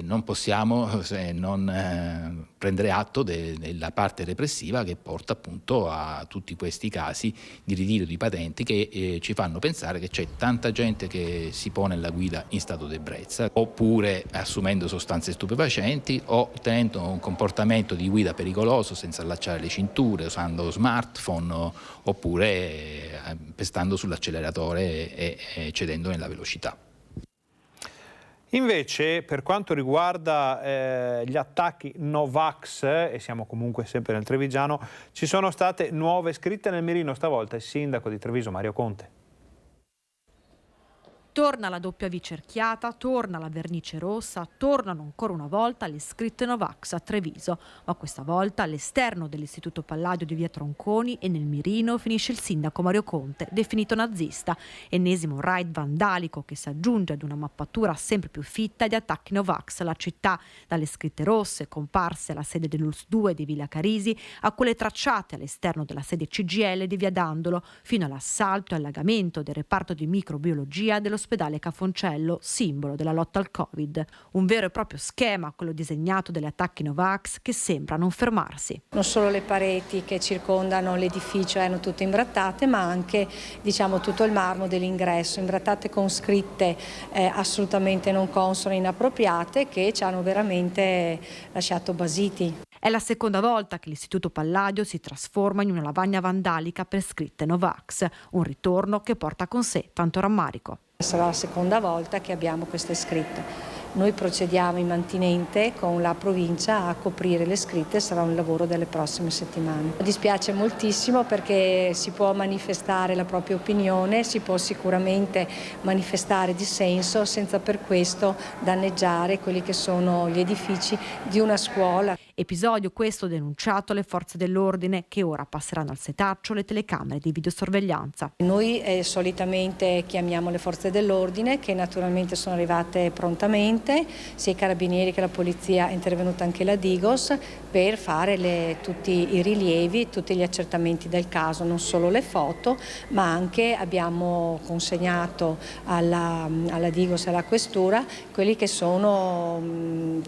non possiamo non prendere atto della parte repressiva che porta appunto a tutti questi casi di ritiro di patenti che ci fanno pensare che c'è tanta gente che si pone alla guida in stato di ebbrezza, oppure assumendo sostanze stupefacenti o tenendo un comportamento di guida pericoloso senza allacciare le cinture, usando smartphone oppure pestando sull'acceleratore e cedendo nella velocità. Invece, per quanto riguarda gli attacchi Novax, e siamo comunque sempre nel Trevigiano, ci sono state nuove scritte nel mirino, stavolta il sindaco di Treviso Mario Conte. Torna la W cerchiata, torna la vernice rossa, tornano ancora una volta le scritte Novax a Treviso, ma questa volta all'esterno dell'Istituto Palladio di via Tronconi e nel mirino finisce il sindaco Mario Conte, definito nazista. Ennesimo raid vandalico che si aggiunge ad una mappatura sempre più fitta di attacchi Novax alla città, dalle scritte rosse comparse alla sede dell'ULSS 2 di Villa Carisi a quelle tracciate all'esterno della sede CGIL di via Dandolo, fino all'assalto e allagamento del reparto di microbiologia dell'ospedale Cafoncello, simbolo della lotta al Covid. Un vero e proprio schema, quello disegnato dagli attacchi Novax, che sembra non fermarsi. Non solo le pareti che circondano l'edificio erano tutte imbrattate, ma anche tutto il marmo dell'ingresso, imbrattate con scritte assolutamente non consone, inappropriate, che ci hanno veramente lasciato basiti. È la seconda volta che l'Istituto Palladio si trasforma in una lavagna vandalica per scritte Novax, un ritorno che porta con sé tanto rammarico. Sarà la seconda volta che abbiamo queste scritte. Noi procediamo immantinente con la provincia a coprire le scritte, sarà un lavoro delle prossime settimane. Mi dispiace moltissimo perché si può manifestare la propria opinione, si può sicuramente manifestare dissenso senza per questo danneggiare quelli che sono gli edifici di una scuola. Episodio questo denunciato alle forze dell'ordine che ora passeranno al setaccio le telecamere di videosorveglianza. Noi solitamente chiamiamo le forze dell'ordine che naturalmente sono arrivate prontamente, sia i carabinieri che la polizia, è intervenuta anche la Digos per fare tutti i rilievi, tutti gli accertamenti del caso, non solo le foto, ma anche abbiamo consegnato alla Digos e alla Questura quelli che sono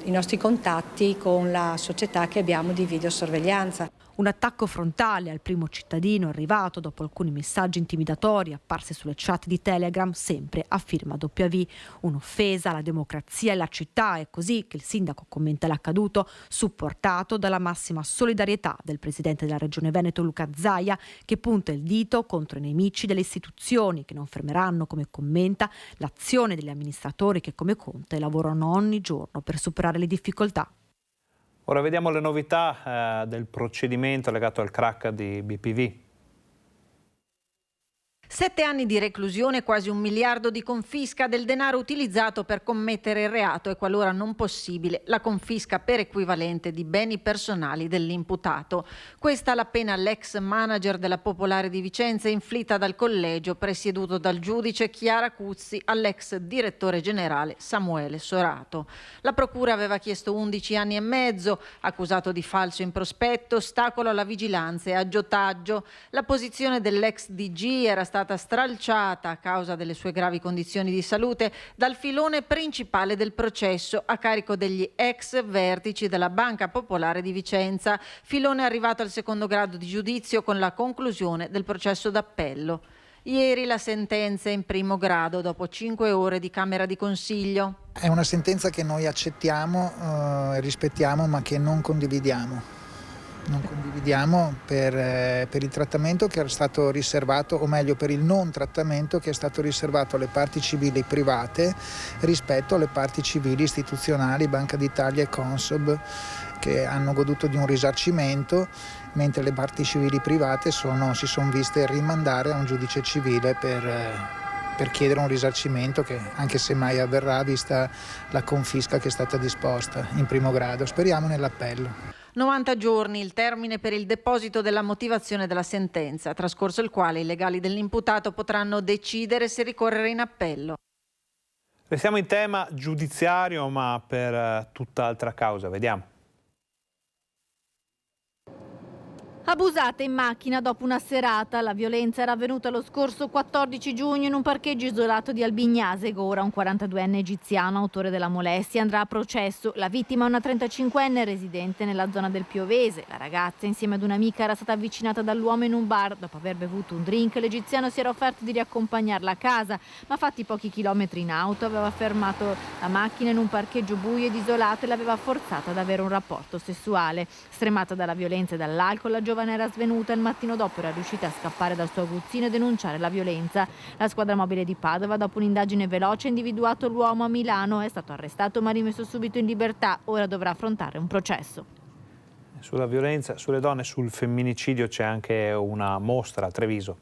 i nostri contatti con la società che abbiamo di videosorveglianza. Un attacco frontale al primo cittadino arrivato dopo alcuni messaggi intimidatori apparsi sulle chat di Telegram, sempre a firma W. Un'offesa alla democrazia e alla città, è così che il sindaco commenta l'accaduto, supportato dalla massima solidarietà del presidente della Regione Veneto Luca Zaia, che punta il dito contro i nemici delle istituzioni che non fermeranno, come commenta, l'azione degli amministratori che come Conte lavorano ogni giorno per superare le difficoltà. Ora vediamo le novità del procedimento legato al crack di BPV. 7 anni di reclusione, quasi 1 miliardo di confisca del denaro utilizzato per commettere il reato e, qualora non possibile, la confisca per equivalente di beni personali dell'imputato. Questa la pena all'ex manager della Popolare di Vicenza inflitta dal collegio presieduto dal giudice Chiara Cuzzi all'ex direttore generale Samuele Sorato. La procura aveva chiesto 11 anni e mezzo, accusato di falso in prospetto, ostacolo alla vigilanza e aggiotaggio. La posizione dell'ex DG era stata stralciata a causa delle sue gravi condizioni di salute dal filone principale del processo a carico degli ex vertici della Banca Popolare di Vicenza, filone arrivato al secondo grado di giudizio con la conclusione del processo d'appello. Ieri la sentenza in primo grado dopo 5 ore di Camera di Consiglio. È una sentenza che noi accettiamo, rispettiamo, ma che non condividiamo. Non condividiamo per il trattamento che era stato riservato, o meglio per il non trattamento che è stato riservato alle parti civili private rispetto alle parti civili istituzionali, Banca d'Italia e Consob, che hanno goduto di un risarcimento, mentre le parti civili private si sono viste rimandare a un giudice civile per chiedere un risarcimento che, anche se mai avverrà, vista la confisca che è stata disposta in primo grado. Speriamo nell'appello. 90 giorni il termine per il deposito della motivazione della sentenza, trascorso il quale i legali dell'imputato potranno decidere se ricorrere in appello. Restiamo in tema giudiziario, ma per tutt'altra causa. Vediamo. Abusata in macchina dopo una serata. La violenza era avvenuta lo scorso 14 giugno in un parcheggio isolato di Albignase. Ora un 42enne egiziano, autore della molestia, andrà a processo. La vittima è una 35enne residente nella zona del Piovese. La ragazza, insieme ad un'amica, era stata avvicinata dall'uomo in un bar. Dopo aver bevuto un drink, l'egiziano si era offerto di riaccompagnarla a casa, ma fatti pochi chilometri in auto aveva fermato la macchina in un parcheggio buio ed isolato e l'aveva forzata ad avere un rapporto sessuale. Stremata dalla violenza e dall'alcol, la giovane era svenuta. Il mattino dopo era riuscita a scappare dal suo aguzzino e denunciare la violenza. La squadra mobile di Padova, dopo un'indagine veloce, ha individuato l'uomo a Milano. È stato arrestato ma rimesso subito in libertà. Ora dovrà affrontare un processo. Sulla violenza sulle donne, sul femminicidio c'è anche una mostra a Treviso.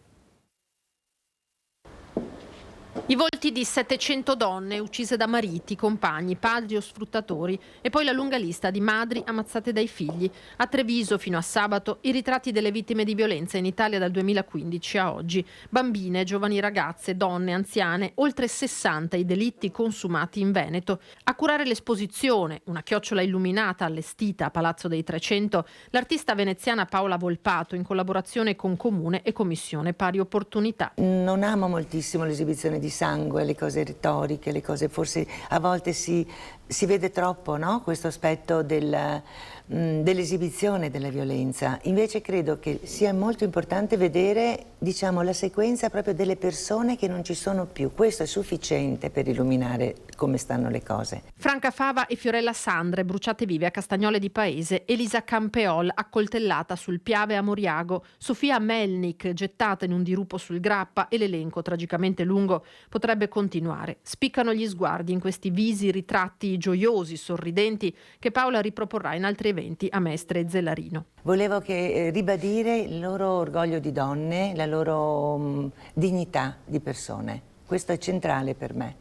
I volti di 700 donne uccise da mariti, compagni, padri o sfruttatori e poi la lunga lista di madri ammazzate dai figli. A Treviso fino a sabato i ritratti delle vittime di violenza in Italia dal 2015 a oggi. Bambine, giovani ragazze, donne, anziane, oltre 60 i delitti consumati in Veneto. A curare l'esposizione, una chiocciola illuminata allestita a Palazzo dei 300, l'artista veneziana Paola Volpato in collaborazione con Comune e Commissione Pari Opportunità. Non amo moltissimo l'esibizione di sangue, le cose retoriche, le cose forse a volte si vede troppo, no? Questo aspetto dell'esibizione della violenza. Invece credo che sia molto importante vedere, diciamo, la sequenza proprio delle persone che non ci sono più. Questo è sufficiente per illuminare come stanno le cose. Franca Fava e Fiorella Sandre bruciate vive a Castagnole di Paese, Elisa Campeol accoltellata sul Piave a Moriago, Sofia Melnik gettata in un dirupo sul Grappa e l'elenco tragicamente lungo potrebbe continuare. Spiccano gli sguardi in questi visi ritratti gioiosi, sorridenti che Paola riproporrà in altri eventi a Mestre e Zellarino. Volevo ribadire il loro orgoglio di donne, la loro dignità di persone. Questo è centrale per me.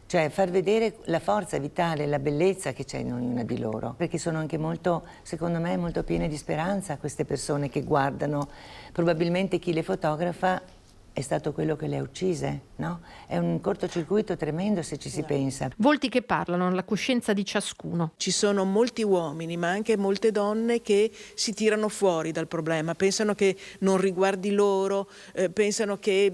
Cioè far vedere la forza vitale, la bellezza che c'è in ognuna di loro, perché sono anche molto, secondo me, molto piene di speranza queste persone che guardano. Probabilmente chi le fotografa è stato quello che le ha uccise, no? È un cortocircuito tremendo se ci si pensa. Volti che parlano alla coscienza di ciascuno. Ci sono molti uomini, ma anche molte donne che si tirano fuori dal problema, pensano che non riguardi loro, pensano che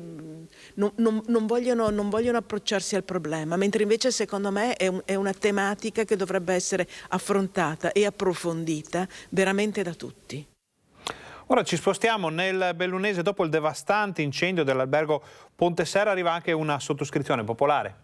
non vogliono approcciarsi al problema, mentre invece secondo me è una tematica che dovrebbe essere affrontata e approfondita veramente da tutti. Ora ci spostiamo nel Bellunese. Dopo il devastante incendio dell'albergo Ponte Serra arriva anche una sottoscrizione popolare.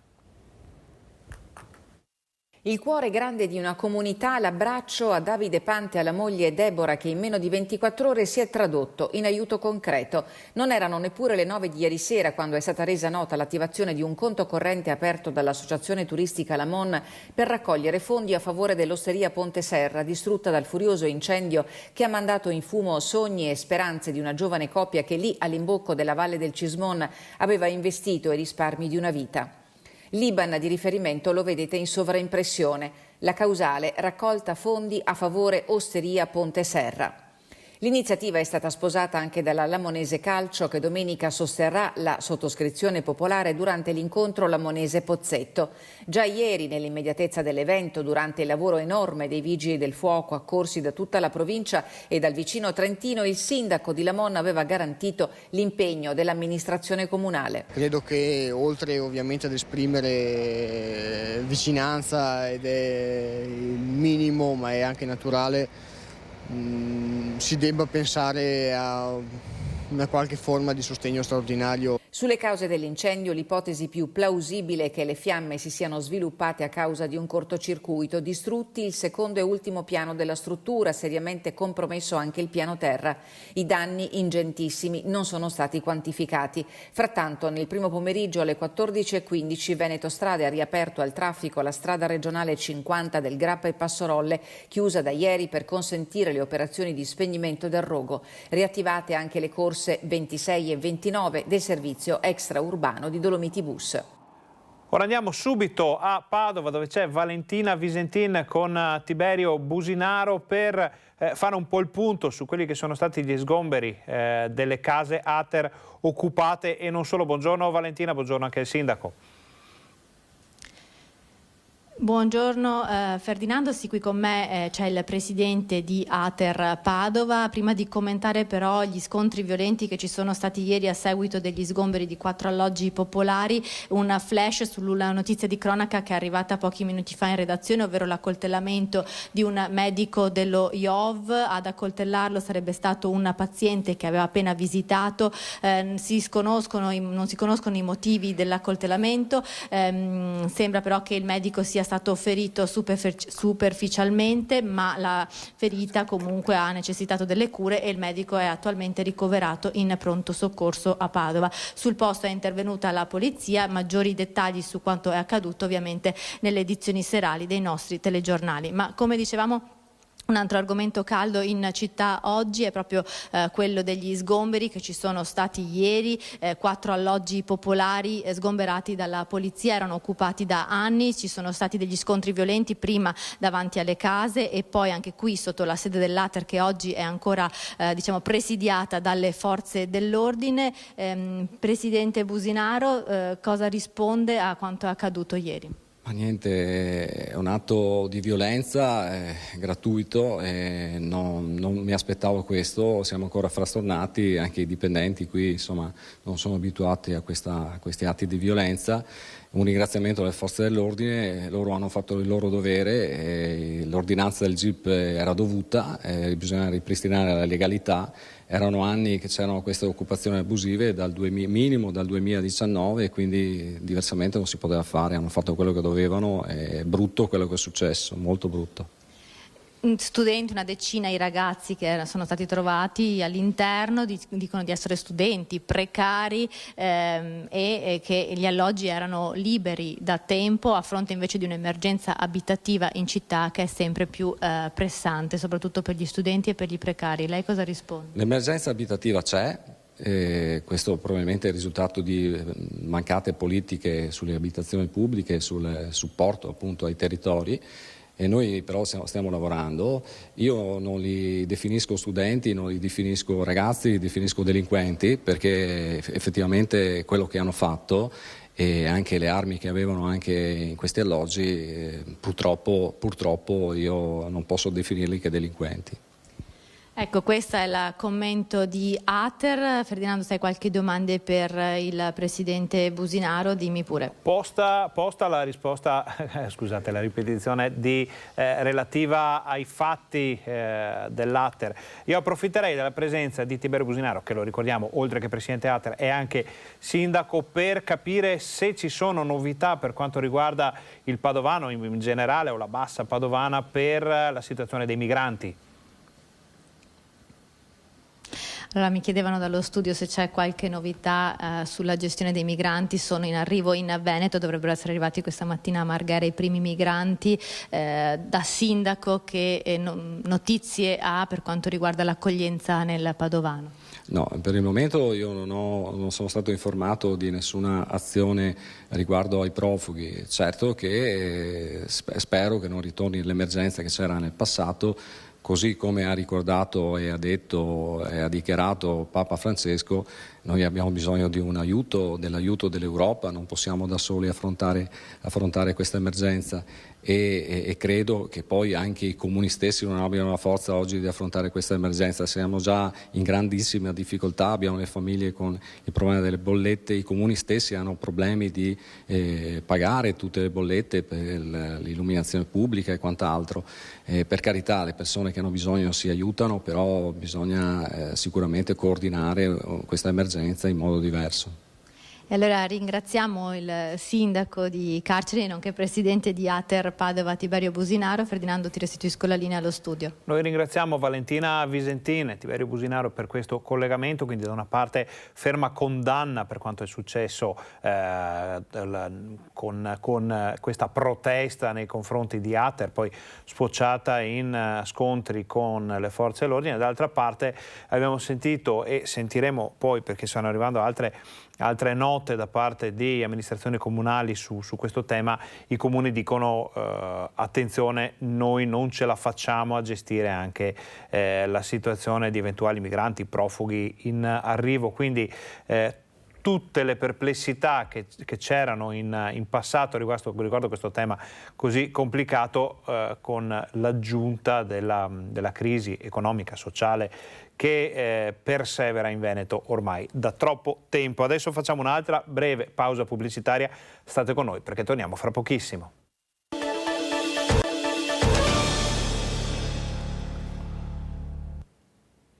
Il cuore grande di una comunità, l'abbraccio a Davide Pante e alla moglie Deborah che in meno di 24 ore si è tradotto in aiuto concreto. Non erano neppure le 9 di ieri sera quando è stata resa nota l'attivazione di un conto corrente aperto dall'associazione turistica Lamon per raccogliere fondi a favore dell'osteria Ponte Serra distrutta dal furioso incendio che ha mandato in fumo sogni e speranze di una giovane coppia che lì all'imbocco della Valle del Cismon aveva investito i risparmi di una vita. L'IBAN di riferimento lo vedete in sovraimpressione, la causale raccolta fondi a favore Osteria Ponte Serra. L'iniziativa è stata sposata anche dalla Lamonese Calcio che domenica sosterrà la sottoscrizione popolare durante l'incontro Lamonese Pozzetto. Già ieri, nell'immediatezza dell'evento, durante il lavoro enorme dei Vigili del Fuoco accorsi da tutta la provincia e dal vicino Trentino, il sindaco di Lamon aveva garantito l'impegno dell'amministrazione comunale. Credo che oltre ovviamente ad esprimere vicinanza ed è il minimo, ma è anche naturale, si debba pensare a una qualche forma di sostegno straordinario. Sulle cause dell'incendio l'ipotesi più plausibile è che le fiamme si siano sviluppate a causa di un cortocircuito, distrutti il secondo e ultimo piano della struttura, seriamente compromesso anche il piano terra. I danni ingentissimi non sono stati quantificati. Frattanto nel primo pomeriggio alle 14:15 Veneto Strade ha riaperto al traffico la strada regionale 50 del Grappa e Passorolle, chiusa da ieri per consentire le operazioni di spegnimento del rogo. Riattivate anche le corse 26 e 29 del servizio extraurbano di Dolomiti Bus. Ora andiamo subito a Padova dove c'è Valentina Visentin con Tiberio Businaro per fare un po' il punto su quelli che sono stati gli sgomberi delle case ATER occupate e non solo. Buongiorno Valentina, buongiorno anche al sindaco. Buongiorno Ferdinando, sì, qui con me c'è il presidente di ATER Padova. Prima di commentare però gli scontri violenti che ci sono stati ieri a seguito degli sgomberi di 4 alloggi popolari, un flash sulla notizia di cronaca che è arrivata pochi minuti fa in redazione, ovvero l'accoltellamento di un medico dello IOV. Ad accoltellarlo sarebbe stato un paziente che aveva appena visitato. Non si conoscono i motivi dell'accoltellamento, sembra però che il medico sia stato ferito superficialmente, ma la ferita comunque ha necessitato delle cure e il medico è attualmente ricoverato in pronto soccorso a Padova. Sul posto è intervenuta la polizia. Maggiori dettagli su quanto è accaduto ovviamente nelle edizioni serali dei nostri telegiornali. Ma come dicevamo, Un altro argomento caldo in città oggi è proprio quello degli sgomberi che ci sono stati ieri. 4 alloggi popolari sgomberati dalla polizia, erano occupati da anni, ci sono stati degli scontri violenti prima davanti alle case e poi anche qui sotto la sede dell'Ater, che oggi è ancora presidiata dalle forze dell'ordine. Presidente Businaro, cosa risponde a quanto è accaduto ieri? Ma niente, è un atto di violenza gratuito, non mi aspettavo questo, siamo ancora frastornati, anche i dipendenti qui insomma non sono abituati a questi atti di violenza. Un ringraziamento alle forze dell'ordine, loro hanno fatto il loro dovere, l'ordinanza del GIP era dovuta, bisogna ripristinare la legalità. Erano anni che c'erano queste occupazioni abusive minimo dal 2019 e quindi diversamente non si poteva fare, hanno fatto quello che dovevano, è brutto quello che è successo, molto brutto. Studenti, una decina i ragazzi che sono stati trovati all'interno, dicono di essere studenti precari e che gli alloggi erano liberi da tempo a fronte invece di un'emergenza abitativa in città che è sempre più pressante, soprattutto per gli studenti e per gli precari. Lei cosa risponde? L'emergenza abitativa c'è. Questo probabilmente è il risultato di mancate politiche sulle abitazioni pubbliche, sul supporto appunto ai territori. E noi però stiamo lavorando. Io non li definisco studenti, non li definisco ragazzi, li definisco delinquenti, perché effettivamente quello che hanno fatto e anche le armi che avevano anche in questi alloggi, purtroppo io non posso definirli che delinquenti. Ecco, questo è il commento di Ater. Ferdinando, sai qualche domanda per il presidente Businaro? Dimmi pure. Posta la risposta, scusate la ripetizione, relativa ai fatti dell'Ater. Io approfitterei della presenza di Tiberio Businaro, che lo ricordiamo, oltre che presidente Ater, è anche sindaco, per capire se ci sono novità per quanto riguarda il Padovano in generale o la bassa padovana per la situazione dei migranti. Allora, mi chiedevano dallo studio se c'è qualche novità sulla gestione dei migranti. Sono in arrivo in Veneto, dovrebbero essere arrivati questa mattina a Marghera i primi migranti. Da sindaco, che notizie ha per quanto riguarda l'accoglienza nel Padovano? No, per il momento io non sono stato informato di nessuna azione riguardo ai profughi. Certo che spero che non ritorni l'emergenza che c'era nel passato. Così come ha ricordato e ha detto e ha dichiarato Papa Francesco, noi abbiamo bisogno di un aiuto, dell'aiuto dell'Europa, non possiamo da soli affrontare questa emergenza e credo che poi anche i comuni stessi non abbiano la forza oggi di affrontare questa emergenza. Siamo già in grandissima difficoltà, abbiamo le famiglie con il problema delle bollette, i comuni stessi hanno problemi di pagare tutte le bollette per l'illuminazione pubblica e quant'altro. Per carità, le persone che hanno bisogno si aiutano, però bisogna sicuramente coordinare questa emergenza in modo diverso. E allora ringraziamo il sindaco di Carceri, nonché presidente di Ater Padova, Tiberio Businaro. Ferdinando, ti restituisco la linea allo studio. Noi ringraziamo Valentina Visentin e Tiberio Businaro per questo collegamento, quindi da una parte ferma condanna per quanto è successo con questa protesta nei confronti di Ater, poi sfociata in scontri con le forze dell'ordine, dall'altra parte abbiamo sentito e sentiremo poi, perché stanno arrivando altre note da parte di amministrazioni comunali su questo tema. I comuni dicono attenzione, noi non ce la facciamo a gestire anche la situazione di eventuali migranti, profughi in arrivo, quindi tutte le perplessità che c'erano in passato riguardo questo tema così complicato, con l'aggiunta della crisi economica, sociale che persevera in Veneto ormai da troppo tempo. Adesso facciamo un'altra breve pausa pubblicitaria, state con noi perché torniamo fra pochissimo.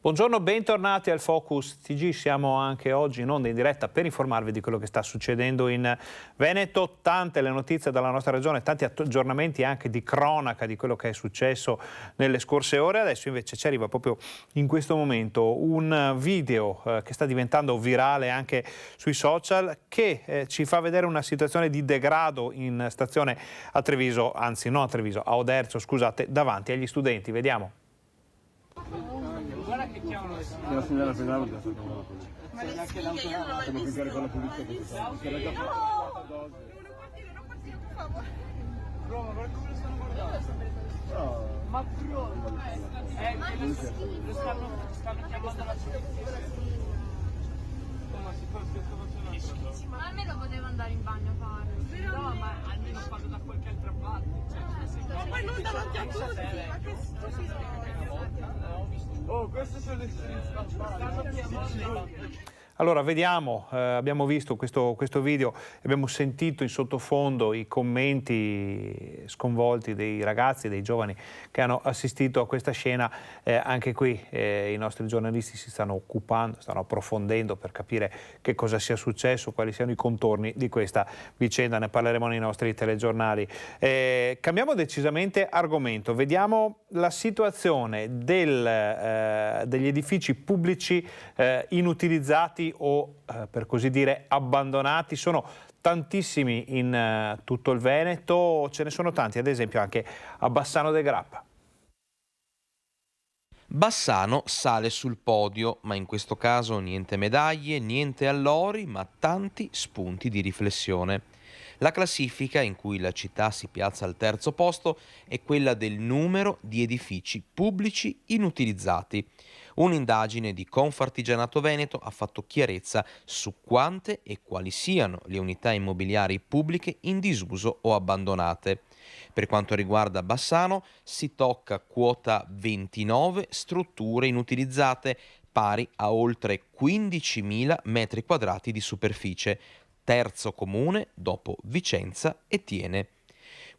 Buongiorno, bentornati al Focus TG. Siamo anche oggi in onda in diretta per informarvi di quello che sta succedendo in Veneto. Tante le notizie dalla nostra regione, tanti aggiornamenti anche di cronaca di quello che è successo nelle scorse ore. Adesso invece ci arriva proprio in questo momento un video che sta diventando virale anche sui social, che ci fa vedere una situazione di degrado in stazione a Treviso, anzi non a Treviso, a Oderzo, scusate, davanti agli studenti. Vediamo. Guarda che chiamano le signore. La signora pedale che sta con la polizia. Ma le figlie io non l'ho mai visto. Con la polizia che sta. No! Non partire, per favore. Roma, guarda come lo stanno guardando. Ma pronto? Stanno chiamando la polizia. Ma si fa facendo. Ma almeno potevo andare in bagno a fare. No, ma almeno farlo da qualche altra parte. Ma poi non davanti a tutti. Ma che stupido. Oh, queste sono le Allora, vediamo, abbiamo visto questo video, abbiamo sentito in sottofondo i commenti sconvolti dei ragazzi, dei giovani che hanno assistito a questa scena. Anche qui i nostri giornalisti si stanno occupando, stanno approfondendo per capire che cosa sia successo, quali siano i contorni di questa vicenda. Ne parleremo nei nostri telegiornali. Cambiamo decisamente argomento, vediamo la situazione degli edifici pubblici inutilizzati o per così dire abbandonati. Sono tantissimi in tutto il Veneto, ce ne sono tanti ad esempio anche a Bassano del Grappa. Bassano sale sul podio, ma in questo caso niente medaglie, niente allori, ma tanti spunti di riflessione. La classifica in cui la città si piazza al terzo posto è quella del numero di edifici pubblici inutilizzati. Un'indagine di Confartigianato Veneto ha fatto chiarezza su quante e quali siano le unità immobiliari pubbliche in disuso o abbandonate. Per quanto riguarda Bassano, si tocca quota 29 strutture inutilizzate, pari a oltre 15.000 metri quadrati di superficie, terzo comune dopo Vicenza e Thiene.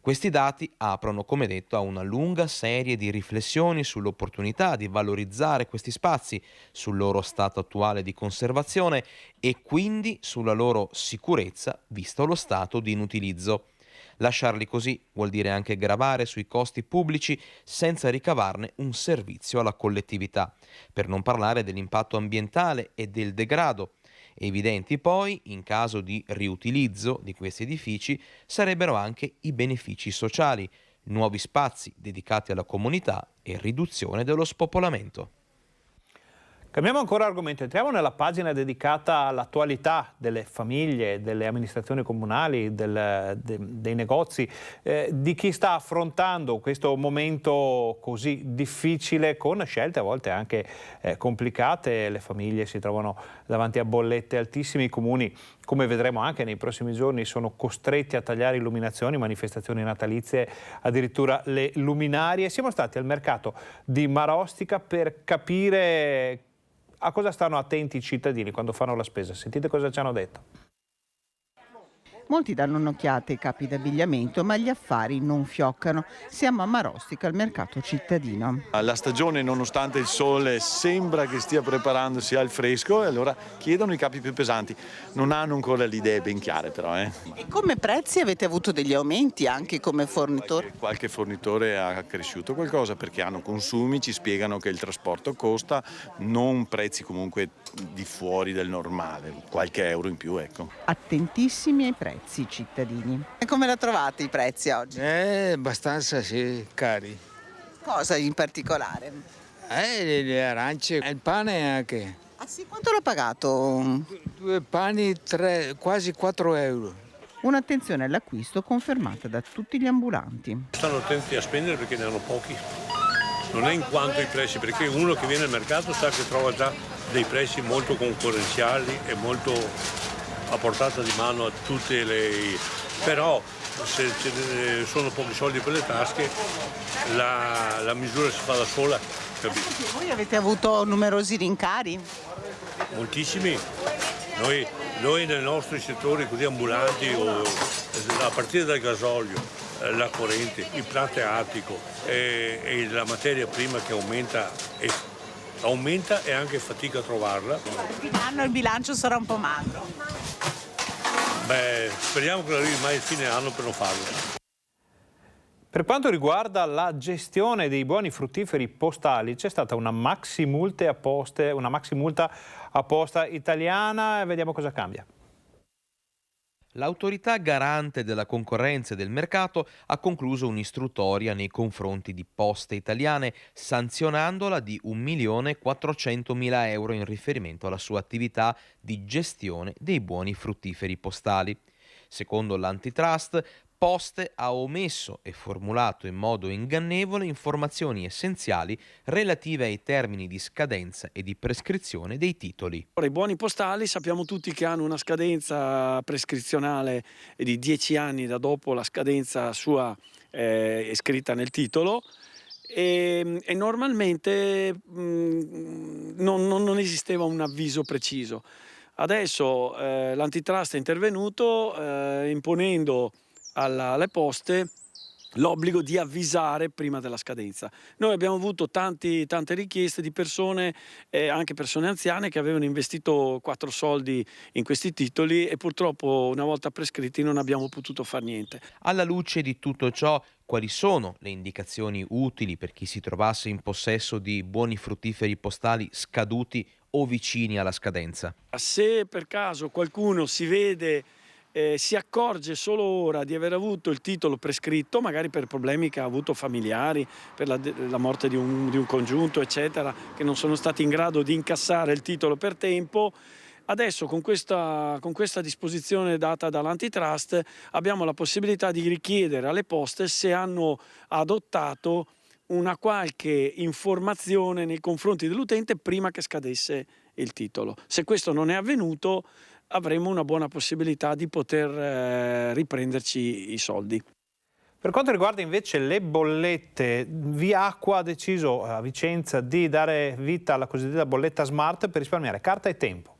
Questi dati aprono, come detto, a una lunga serie di riflessioni sull'opportunità di valorizzare questi spazi, sul loro stato attuale di conservazione e quindi sulla loro sicurezza, visto lo stato di inutilizzo. Lasciarli così vuol dire anche gravare sui costi pubblici senza ricavarne un servizio alla collettività, per non parlare dell'impatto ambientale e del degrado. Evidenti poi, in caso di riutilizzo di questi edifici, sarebbero anche i benefici sociali, nuovi spazi dedicati alla comunità e riduzione dello spopolamento. Cambiamo ancora argomento, entriamo nella pagina dedicata all'attualità delle famiglie, delle amministrazioni comunali, dei negozi, di chi sta affrontando questo momento così difficile con scelte a volte anche complicate. Le famiglie si trovano davanti a bollette altissime, i comuni, come vedremo anche nei prossimi giorni, sono costretti a tagliare illuminazioni, manifestazioni natalizie, addirittura le luminarie. Siamo stati al mercato di Marostica per capire a cosa stanno attenti i cittadini quando fanno la spesa. Sentite cosa ci hanno detto. Molti danno un'occhiata ai capi d'abbigliamento, ma gli affari non fioccano. Siamo a Marostica, al mercato cittadino. La stagione, nonostante il sole, sembra che stia preparandosi al fresco e allora chiedono i capi più pesanti. Non hanno ancora le idee ben chiare però. E come prezzi avete avuto degli aumenti anche come fornitore? Qualche fornitore ha cresciuto qualcosa perché hanno consumi, ci spiegano che il trasporto costa, non prezzi comunque di fuori del normale, qualche euro in più, ecco. Attentissimi ai prezzi cittadini. E come la trovate i prezzi oggi? Abbastanza sì, cari. Cosa in particolare? Le arance, il pane anche. Ah sì, quanto l'ha pagato? 2 pani, quasi 4 euro. Un'attenzione all'acquisto confermata da tutti gli ambulanti. Stanno attenti a spendere perché ne hanno pochi. Non è in quanto ai prezzi, perché uno che viene al mercato sa che trova già dei prezzi molto concorrenziali e molto a portata di mano a tutte le... però se sono pochi soldi per le tasche la misura si fa da sola, capito? Voi avete avuto numerosi rincari? Moltissimi. Noi nei nostri settori così ambulanti, a partire dal gasolio, la corrente, il plateatico e la materia prima che aumenta aumenta e anche fatica a trovarla. Quest'anno il bilancio sarà un po' magro. Beh, speriamo che non arrivi mai il fine anno per non farlo. Per quanto riguarda la gestione dei buoni fruttiferi postali, c'è stata una maximulta apposta italiana, vediamo cosa cambia. L'autorità garante della concorrenza e del mercato ha concluso un'istruttoria nei confronti di Poste Italiane, sanzionandola di 1.400.000 euro in riferimento alla sua attività di gestione dei buoni fruttiferi postali. Secondo l'antitrust, Poste ha omesso e formulato in modo ingannevole informazioni essenziali relative ai termini di scadenza e di prescrizione dei titoli. I buoni postali sappiamo tutti che hanno una scadenza prescrizionale di 10 anni da dopo la scadenza sua scritta nel titolo e normalmente non esisteva un avviso preciso. Adesso l'antitrust è intervenuto imponendo alle poste l'obbligo di avvisare prima della scadenza. Noi abbiamo avuto tante richieste di persone, anche persone anziane, che avevano investito 4 soldi in questi titoli e purtroppo una volta prescritti non abbiamo potuto fare niente. Alla luce di tutto ciò, quali sono le indicazioni utili per chi si trovasse in possesso di buoni fruttiferi postali scaduti o vicini alla scadenza? Se per caso qualcuno si accorge solo ora di aver avuto il titolo prescritto, magari per problemi che ha avuto familiari, per la morte di un congiunto, eccetera, che non sono stati in grado di incassare il titolo per tempo, adesso con questa disposizione data dall'antitrust abbiamo la possibilità di richiedere alle poste se hanno adottato una qualche informazione nei confronti dell'utente prima che scadesse il titolo. Se questo non è avvenuto, avremo una buona possibilità di poter riprenderci i soldi. Per quanto riguarda invece le bollette, Viacqua ha deciso a Vicenza di dare vita alla cosiddetta bolletta smart per risparmiare carta e tempo.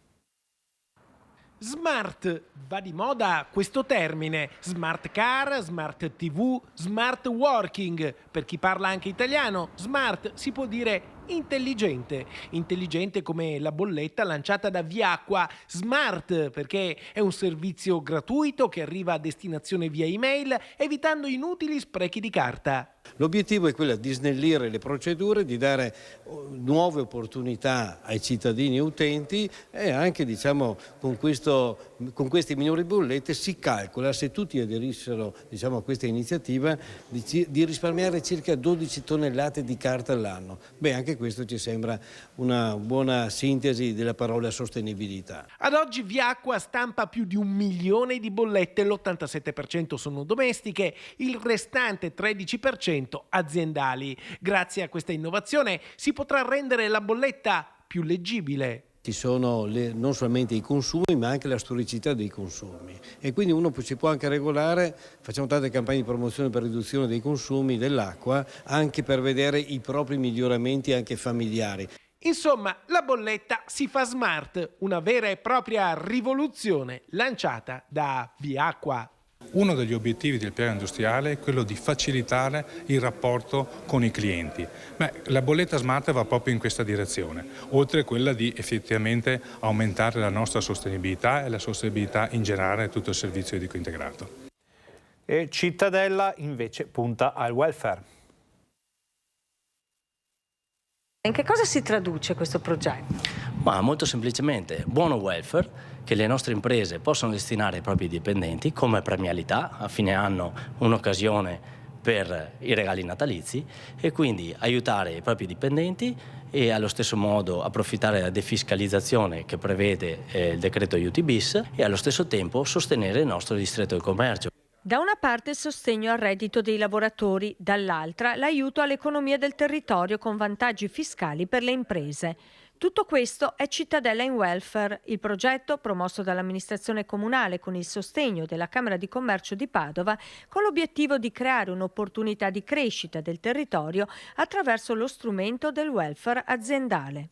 Smart, va di moda questo termine, smart car, smart TV, smart working, per chi parla anche italiano, smart si può dire intelligente, intelligente come la bolletta lanciata da Viacqua, smart perché è un servizio gratuito che arriva a destinazione via email, evitando inutili sprechi di carta. L'obiettivo è quello di snellire le procedure, di dare nuove opportunità ai cittadini e utenti e anche con queste minori bollette si calcola, se tutti aderissero a questa iniziativa, di risparmiare circa 12 tonnellate di carta all'anno. Beh, anche questo ci sembra una buona sintesi della parola sostenibilità. Ad oggi Viacqua stampa più di 1 milione di bollette, l'87% sono domestiche, il restante 13% aziendali. Grazie a questa innovazione si potrà rendere la bolletta più leggibile. Ci sono non solamente i consumi ma anche la storicità dei consumi e quindi uno si può anche regolare, facciamo tante campagne di promozione per riduzione dei consumi dell'acqua anche per vedere i propri miglioramenti anche familiari. Insomma, la bolletta si fa smart, una vera e propria rivoluzione lanciata da Viacqua. Uno degli obiettivi del piano industriale è quello di facilitare il rapporto con i clienti. La bolletta smart va proprio in questa direzione, oltre a quella di effettivamente aumentare la nostra sostenibilità e la sostenibilità in generale di tutto il servizio idrico integrato. E Cittadella invece punta al welfare. In che cosa si traduce questo progetto? Molto semplicemente, buono welfare che le nostre imprese possono destinare ai propri dipendenti come premialità, a fine anno un'occasione per i regali natalizi e quindi aiutare i propri dipendenti e allo stesso modo approfittare della defiscalizzazione che prevede il decreto aiuti bis e allo stesso tempo sostenere il nostro distretto del commercio. Da una parte il sostegno al reddito dei lavoratori, dall'altra l'aiuto all'economia del territorio con vantaggi fiscali per le imprese. Tutto questo è Cittadella in Welfare, il progetto promosso dall'amministrazione comunale con il sostegno della Camera di Commercio di Padova, con l'obiettivo di creare un'opportunità di crescita del territorio attraverso lo strumento del welfare aziendale.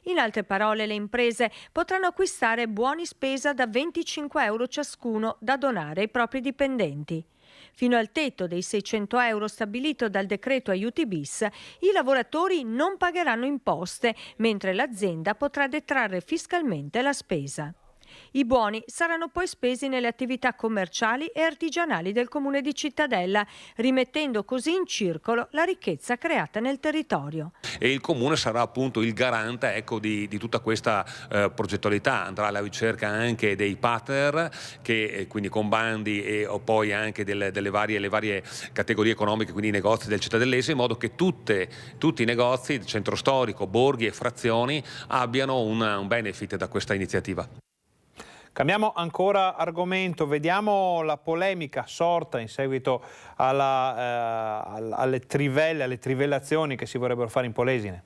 In altre parole, le imprese potranno acquistare buoni spesa da 25 euro ciascuno da donare ai propri dipendenti. Fino al tetto dei 600 euro stabilito dal decreto aiuti bis, i lavoratori non pagheranno imposte, mentre l'azienda potrà detrarre fiscalmente la spesa. I buoni saranno poi spesi nelle attività commerciali e artigianali del comune di Cittadella, rimettendo così in circolo la ricchezza creata nel territorio. E il comune sarà appunto il garante, ecco, di tutta questa progettualità. Andrà alla ricerca anche dei partner, che quindi con bandi e poi anche le varie categorie economiche, quindi i negozi del cittadellese, in modo che tutti i negozi, il centro storico, borghi e frazioni abbiano un benefit da questa iniziativa. Cambiamo ancora argomento, vediamo la polemica sorta in seguito alle trivellazioni che si vorrebbero fare in Polesine.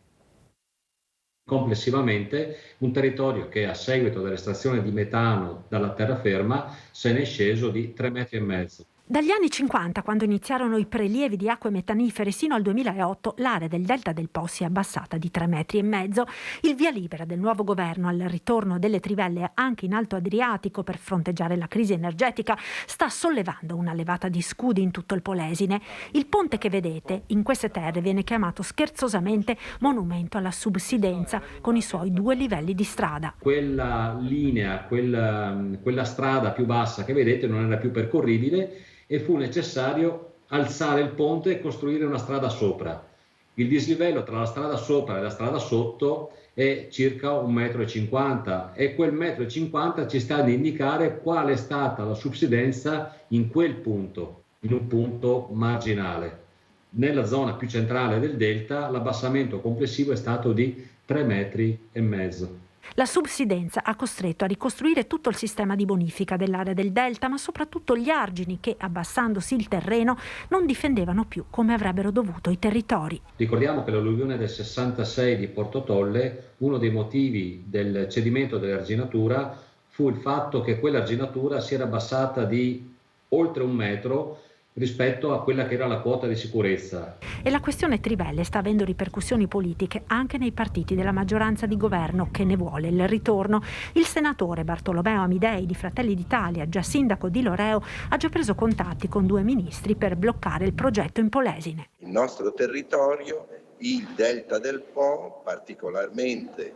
Complessivamente un territorio che a seguito dell'estrazione di metano dalla terraferma se ne è sceso di 3,5 metri. Dagli anni 50, quando iniziarono i prelievi di acque metanifere, sino al 2008, l'area del delta del Po si è abbassata di 3,5 metri. Il via libera del nuovo governo al ritorno delle trivelle anche in Alto Adriatico per fronteggiare la crisi energetica sta sollevando una levata di scudi in tutto il Polesine. Il ponte che vedete in queste terre viene chiamato scherzosamente monumento alla subsidenza, con i suoi 2 livelli di strada. Quella linea, quella strada più bassa che vedete non era più percorribile e fu necessario alzare il ponte e costruire una strada sopra. Il dislivello tra la strada sopra e la strada sotto è circa 1,50 m e quel 1,50 m ci sta ad indicare qual è stata la subsidenza in quel punto, in un punto marginale. Nella zona più centrale del delta l'abbassamento complessivo è stato di 3,5 metri. La subsidenza ha costretto a ricostruire tutto il sistema di bonifica dell'area del delta, ma soprattutto gli argini che, abbassandosi il terreno, non difendevano più come avrebbero dovuto i territori. Ricordiamo che l'alluvione del 66 di Porto Tolle, uno dei motivi del cedimento dell'arginatura fu il fatto che quell'arginatura si era abbassata di oltre 1 metro rispetto a quella che era la quota di sicurezza. E la questione trivelle sta avendo ripercussioni politiche anche nei partiti della maggioranza di governo che ne vuole il ritorno. Il senatore Bartolomeo Amidei di Fratelli d'Italia, già sindaco di Loreo, ha già preso contatti con 2 ministri per bloccare il progetto in Polesine. Il nostro territorio, il delta del Po, particolarmente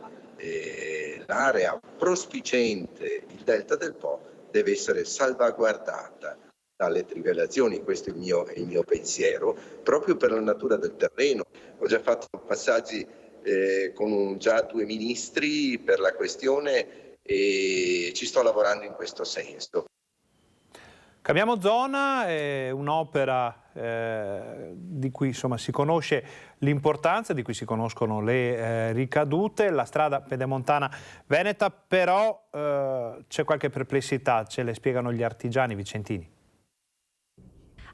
l'area prospiciente, il delta del Po, deve essere salvaguardata dalle trivellazioni. Questo è il mio pensiero, proprio per la natura del terreno. Ho già fatto passaggi con già 2 ministri per la questione e ci sto lavorando in questo senso. Cambiamo zona, un'opera di cui insomma si conosce l'importanza, di cui si conoscono le ricadute, la strada pedemontana veneta, però c'è qualche perplessità, ce le spiegano gli artigiani vicentini.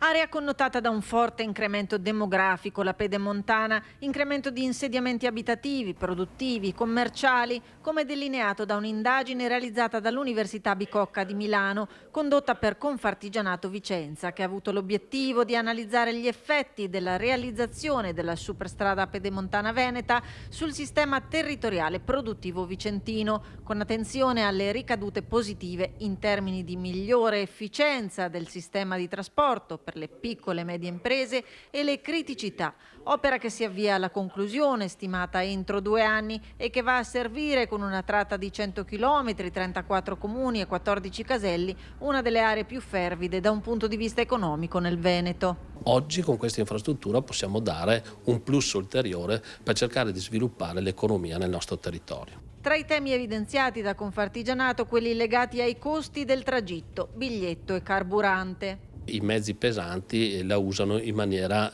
Area connotata da un forte incremento demografico, la pedemontana, incremento di insediamenti abitativi, produttivi, commerciali, come delineato da un'indagine realizzata dall'Università Bicocca di Milano, condotta per Confartigianato Vicenza, che ha avuto l'obiettivo di analizzare gli effetti della realizzazione della superstrada pedemontana veneta sul sistema territoriale produttivo vicentino, con attenzione alle ricadute positive in termini di migliore efficienza del sistema di trasporto per le piccole e medie imprese e le criticità. Opera che si avvia alla conclusione, stimata entro 2 anni, e che va a servire con una tratta di 100 km, 34 comuni e 14 caselli, una delle aree più fervide da un punto di vista economico nel Veneto. Oggi con questa infrastruttura possiamo dare un plus ulteriore per cercare di sviluppare l'economia nel nostro territorio. Tra i temi evidenziati da Confartigianato, quelli legati ai costi del tragitto, biglietto e carburante. I mezzi pesanti la usano in maniera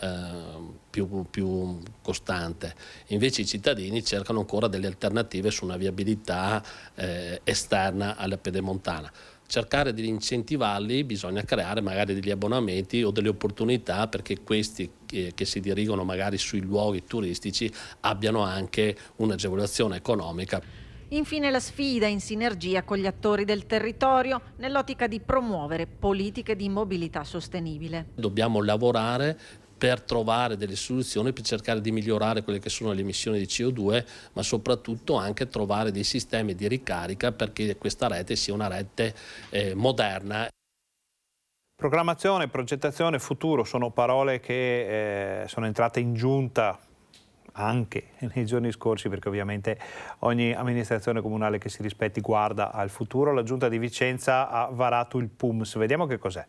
più costante, invece i cittadini cercano ancora delle alternative su una viabilità esterna alla pedemontana. Cercare di incentivarli, bisogna creare magari degli abbonamenti o delle opportunità perché questi che si dirigono magari sui luoghi turistici abbiano anche un'agevolazione economica. Infine la sfida in sinergia con gli attori del territorio nell'ottica di promuovere politiche di mobilità sostenibile. Dobbiamo lavorare per trovare delle soluzioni per cercare di migliorare quelle che sono le emissioni di CO2, ma soprattutto anche trovare dei sistemi di ricarica perché questa rete sia una rete moderna. Programmazione, progettazione, futuro sono parole che sono entrate in giunta anche nei giorni scorsi, perché ovviamente ogni amministrazione comunale che si rispetti guarda al futuro. La Giunta di Vicenza ha varato il PUMS. Vediamo che cos'è.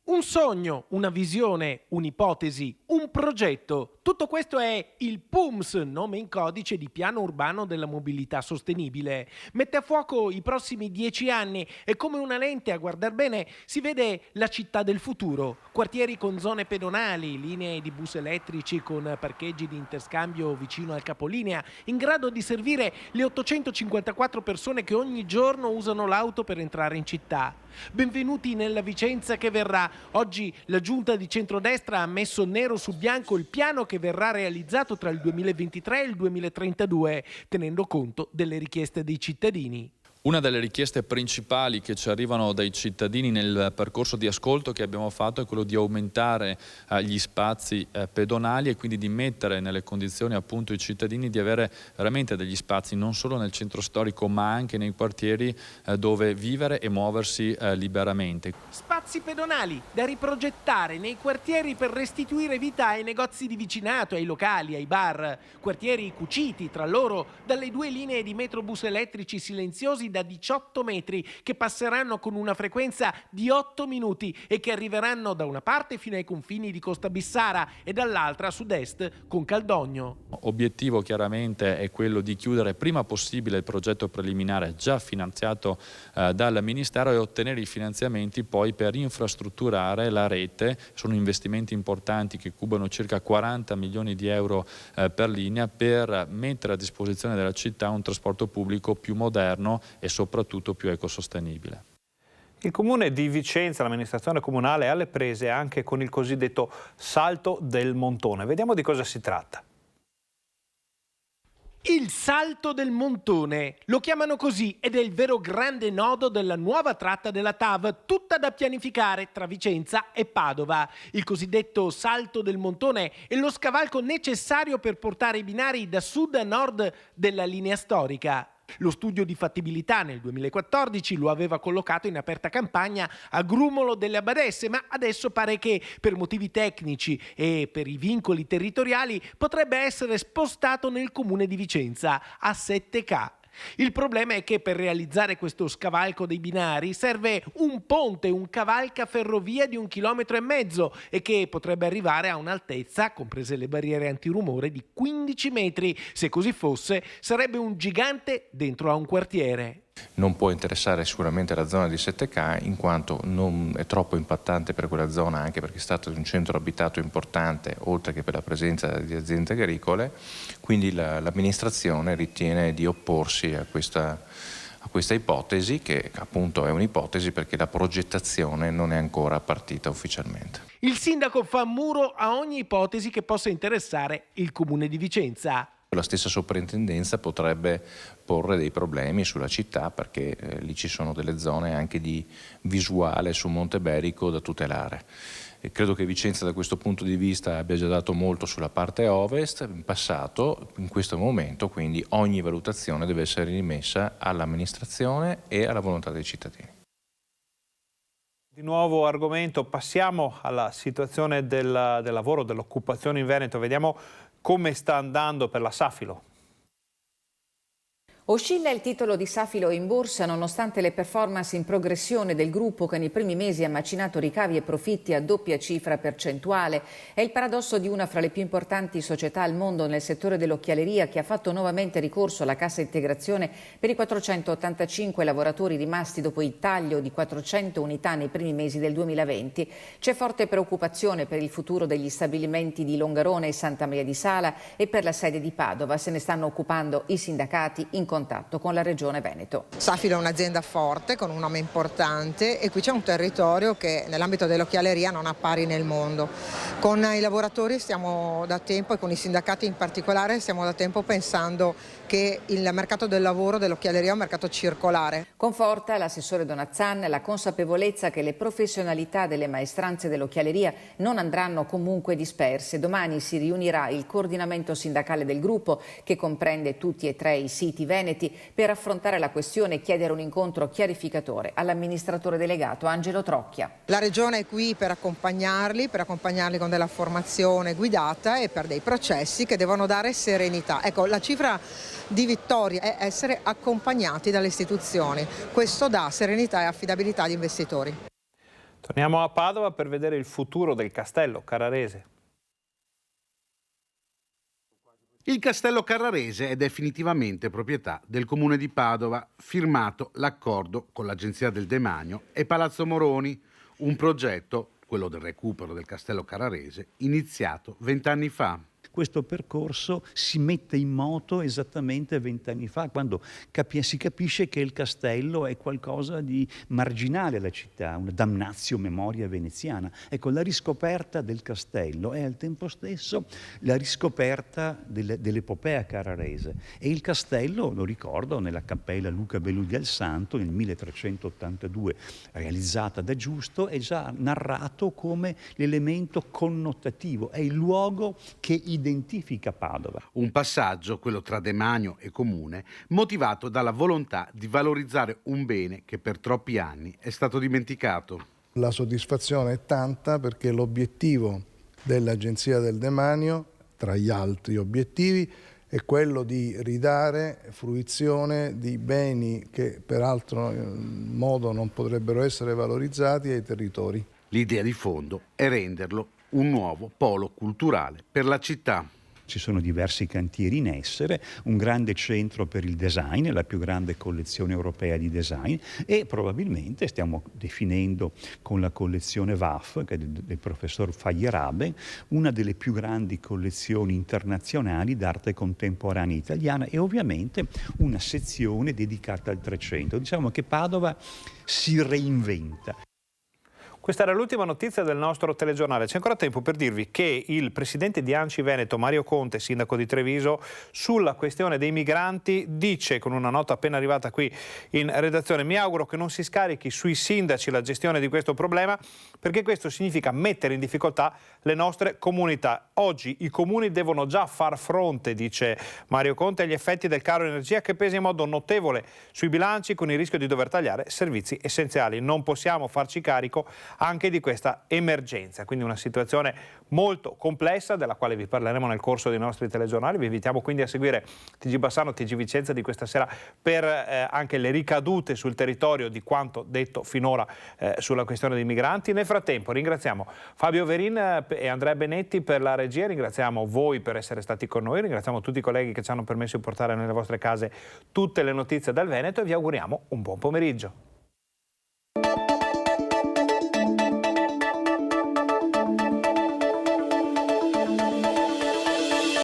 Un sogno, una visione, un'ipotesi, un progetto. Tutto questo è il PUMS, nome in codice di Piano Urbano della Mobilità Sostenibile. Mette a fuoco i prossimi 10 anni e come una lente a guardar bene si vede la città del futuro. Quartieri con zone pedonali, linee di bus elettrici con parcheggi di interscambio vicino al capolinea, in grado di servire le 854 persone che ogni giorno usano l'auto per entrare in città. Benvenuti nella Vicenza che verrà. Oggi la Giunta di centrodestra ha messo nero su bianco il piano che verrà realizzato tra il 2023 e il 2032, tenendo conto delle richieste dei cittadini. Una delle richieste principali che ci arrivano dai cittadini nel percorso di ascolto che abbiamo fatto è quello di aumentare gli spazi pedonali e quindi di mettere nelle condizioni appunto i cittadini di avere veramente degli spazi non solo nel centro storico ma anche nei quartieri dove vivere e muoversi liberamente. Spazi pedonali da riprogettare nei quartieri per restituire vita ai negozi di vicinato, ai locali, ai bar. Quartieri cuciti tra loro dalle 2 linee di metrobus elettrici silenziosi da 18 metri che passeranno con una frequenza di 8 minuti e che arriveranno da una parte fino ai confini di Costa Bissara e dall'altra a sud-est con Caldogno. Obiettivo chiaramente è quello di chiudere prima possibile il progetto preliminare già finanziato dal Ministero e ottenere i finanziamenti poi per infrastrutturare la rete. Sono investimenti importanti che cubano circa 40 milioni di euro per linea per mettere a disposizione della città un trasporto pubblico più moderno e soprattutto più ecosostenibile. Il Comune di Vicenza, l'amministrazione comunale, è alle prese anche con il cosiddetto salto del montone. Vediamo di cosa si tratta. Il salto del montone, lo chiamano così ed è il vero grande nodo della nuova tratta della TAV, tutta da pianificare tra Vicenza e Padova. Il cosiddetto salto del montone è lo scavalco necessario per portare i binari da sud a nord della linea storica. Lo studio di fattibilità nel 2014 lo aveva collocato in aperta campagna a Grumolo delle Abbadesse, ma adesso pare che per motivi tecnici e per i vincoli territoriali potrebbe essere spostato nel comune di Vicenza a 7K. Il problema è che per realizzare questo scavalco dei binari serve un ponte, un cavalcaferrovia di 1,5 chilometri e che potrebbe arrivare a un'altezza, comprese le barriere antirumore, di 15 metri. Se così fosse, sarebbe un gigante dentro a un quartiere. Non può interessare sicuramente la zona di 7K in quanto non è troppo impattante per quella zona, anche perché è stato un centro abitato importante oltre che per la presenza di aziende agricole, quindi l'amministrazione ritiene di opporsi a questa ipotesi, che appunto è un'ipotesi perché la progettazione non è ancora partita ufficialmente. Il sindaco fa muro a ogni ipotesi che possa interessare il comune di Vicenza. La stessa soprintendenza potrebbe porre dei problemi sulla città perché lì ci sono delle zone anche di visuale su Monte Berico da tutelare. E credo che Vicenza da questo punto di vista abbia già dato molto sulla parte ovest in passato, in questo momento quindi ogni valutazione deve essere rimessa all'amministrazione e alla volontà dei cittadini. Di nuovo argomento, passiamo alla situazione del lavoro, dell'occupazione in Veneto. Vediamo come sta andando per la Safilo. Oscilla il titolo di Safilo in borsa nonostante le performance in progressione del gruppo che nei primi mesi ha macinato ricavi e profitti a doppia cifra percentuale. È il paradosso di una fra le più importanti società al mondo nel settore dell'occhialeria che ha fatto nuovamente ricorso alla cassa integrazione per i 485 lavoratori rimasti dopo il taglio di 400 unità nei primi mesi del 2020. C'è forte preoccupazione per il futuro degli stabilimenti di Longarone e Santa Maria di Sala e per la sede di Padova. Se ne stanno occupando i sindacati in contatto con la Regione Veneto. Safilo è un'azienda forte con un nome importante e qui c'è un territorio che nell'ambito dell'occhialeria non ha pari nel mondo. Con i lavoratori stiamo da tempo e con i sindacati in particolare stiamo da tempo pensando che il mercato del lavoro dell'occhialeria è un mercato circolare. Conforta l'assessore Donazzan la consapevolezza che le professionalità delle maestranze dell'occhialeria non andranno comunque disperse. Domani si riunirà il coordinamento sindacale del gruppo che comprende tutti e tre i siti veneti veneti per affrontare la questione e chiedere un incontro chiarificatore all'amministratore delegato Angelo Trocchia. La Regione è qui per accompagnarli con della formazione guidata e per dei processi che devono dare serenità. Ecco, la cifra di vittoria è essere accompagnati dalle istituzioni. Questo dà serenità e affidabilità agli investitori. Torniamo a Padova per vedere il futuro del Castello Carrarese. Il Castello Carrarese è definitivamente proprietà del Comune di Padova, firmato l'accordo con l'Agenzia del Demanio e Palazzo Moroni, un progetto, quello del recupero del Castello Carrarese, iniziato 20 anni fa. Questo percorso si mette in moto esattamente 20 anni fa, quando si capisce che il castello è qualcosa di marginale alla città, una damnatio memoria veneziana. Ecco, la riscoperta del castello è al tempo stesso la riscoperta dell'epopea carrarese. E il castello, lo ricordo, nella cappella Luca Beludi al Santo, nel 1382, realizzata da Giusto, è già narrato come l'elemento connotativo, è il luogo che identifica Padova. Un passaggio, quello tra demanio e comune, motivato dalla volontà di valorizzare un bene che per troppi anni è stato dimenticato. La soddisfazione è tanta perché l'obiettivo dell'Agenzia del Demanio, tra gli altri obiettivi, è quello di ridare fruizione di beni che per altro modo non potrebbero essere valorizzati ai territori. L'idea di fondo è renderlo un nuovo polo culturale per la città. Ci sono diversi cantieri in essere, un grande centro per il design, la più grande collezione europea di design, e probabilmente stiamo definendo con la collezione VAF, che è del professor Fajerabe, una delle più grandi collezioni internazionali d'arte contemporanea italiana, e ovviamente una sezione dedicata al Trecento. Diciamo che Padova si reinventa. Questa era l'ultima notizia del nostro telegiornale. C'è ancora tempo per dirvi che il presidente di ANCI Veneto, Mario Conte, sindaco di Treviso, sulla questione dei migranti dice, con una nota appena arrivata qui in redazione: mi auguro che non si scarichi sui sindaci la gestione di questo problema, perché questo significa mettere in difficoltà le nostre comunità. Oggi i comuni devono già far fronte, dice Mario Conte, agli effetti del caro energia che pesa in modo notevole sui bilanci, con il rischio di dover tagliare servizi essenziali. Non possiamo farci carico anche di questa emergenza, quindi una situazione molto complessa della quale vi parleremo nel corso dei nostri telegiornali. Vi invitiamo quindi a seguire TG Bassano, TG Vicenza di questa sera per anche le ricadute sul territorio di quanto detto finora sulla questione dei migranti. Nel frattempo ringraziamo Fabio Verin e Andrea Benetti per la regia, ringraziamo voi per essere stati con noi, ringraziamo tutti i colleghi che ci hanno permesso di portare nelle vostre case tutte le notizie dal Veneto e vi auguriamo un buon pomeriggio.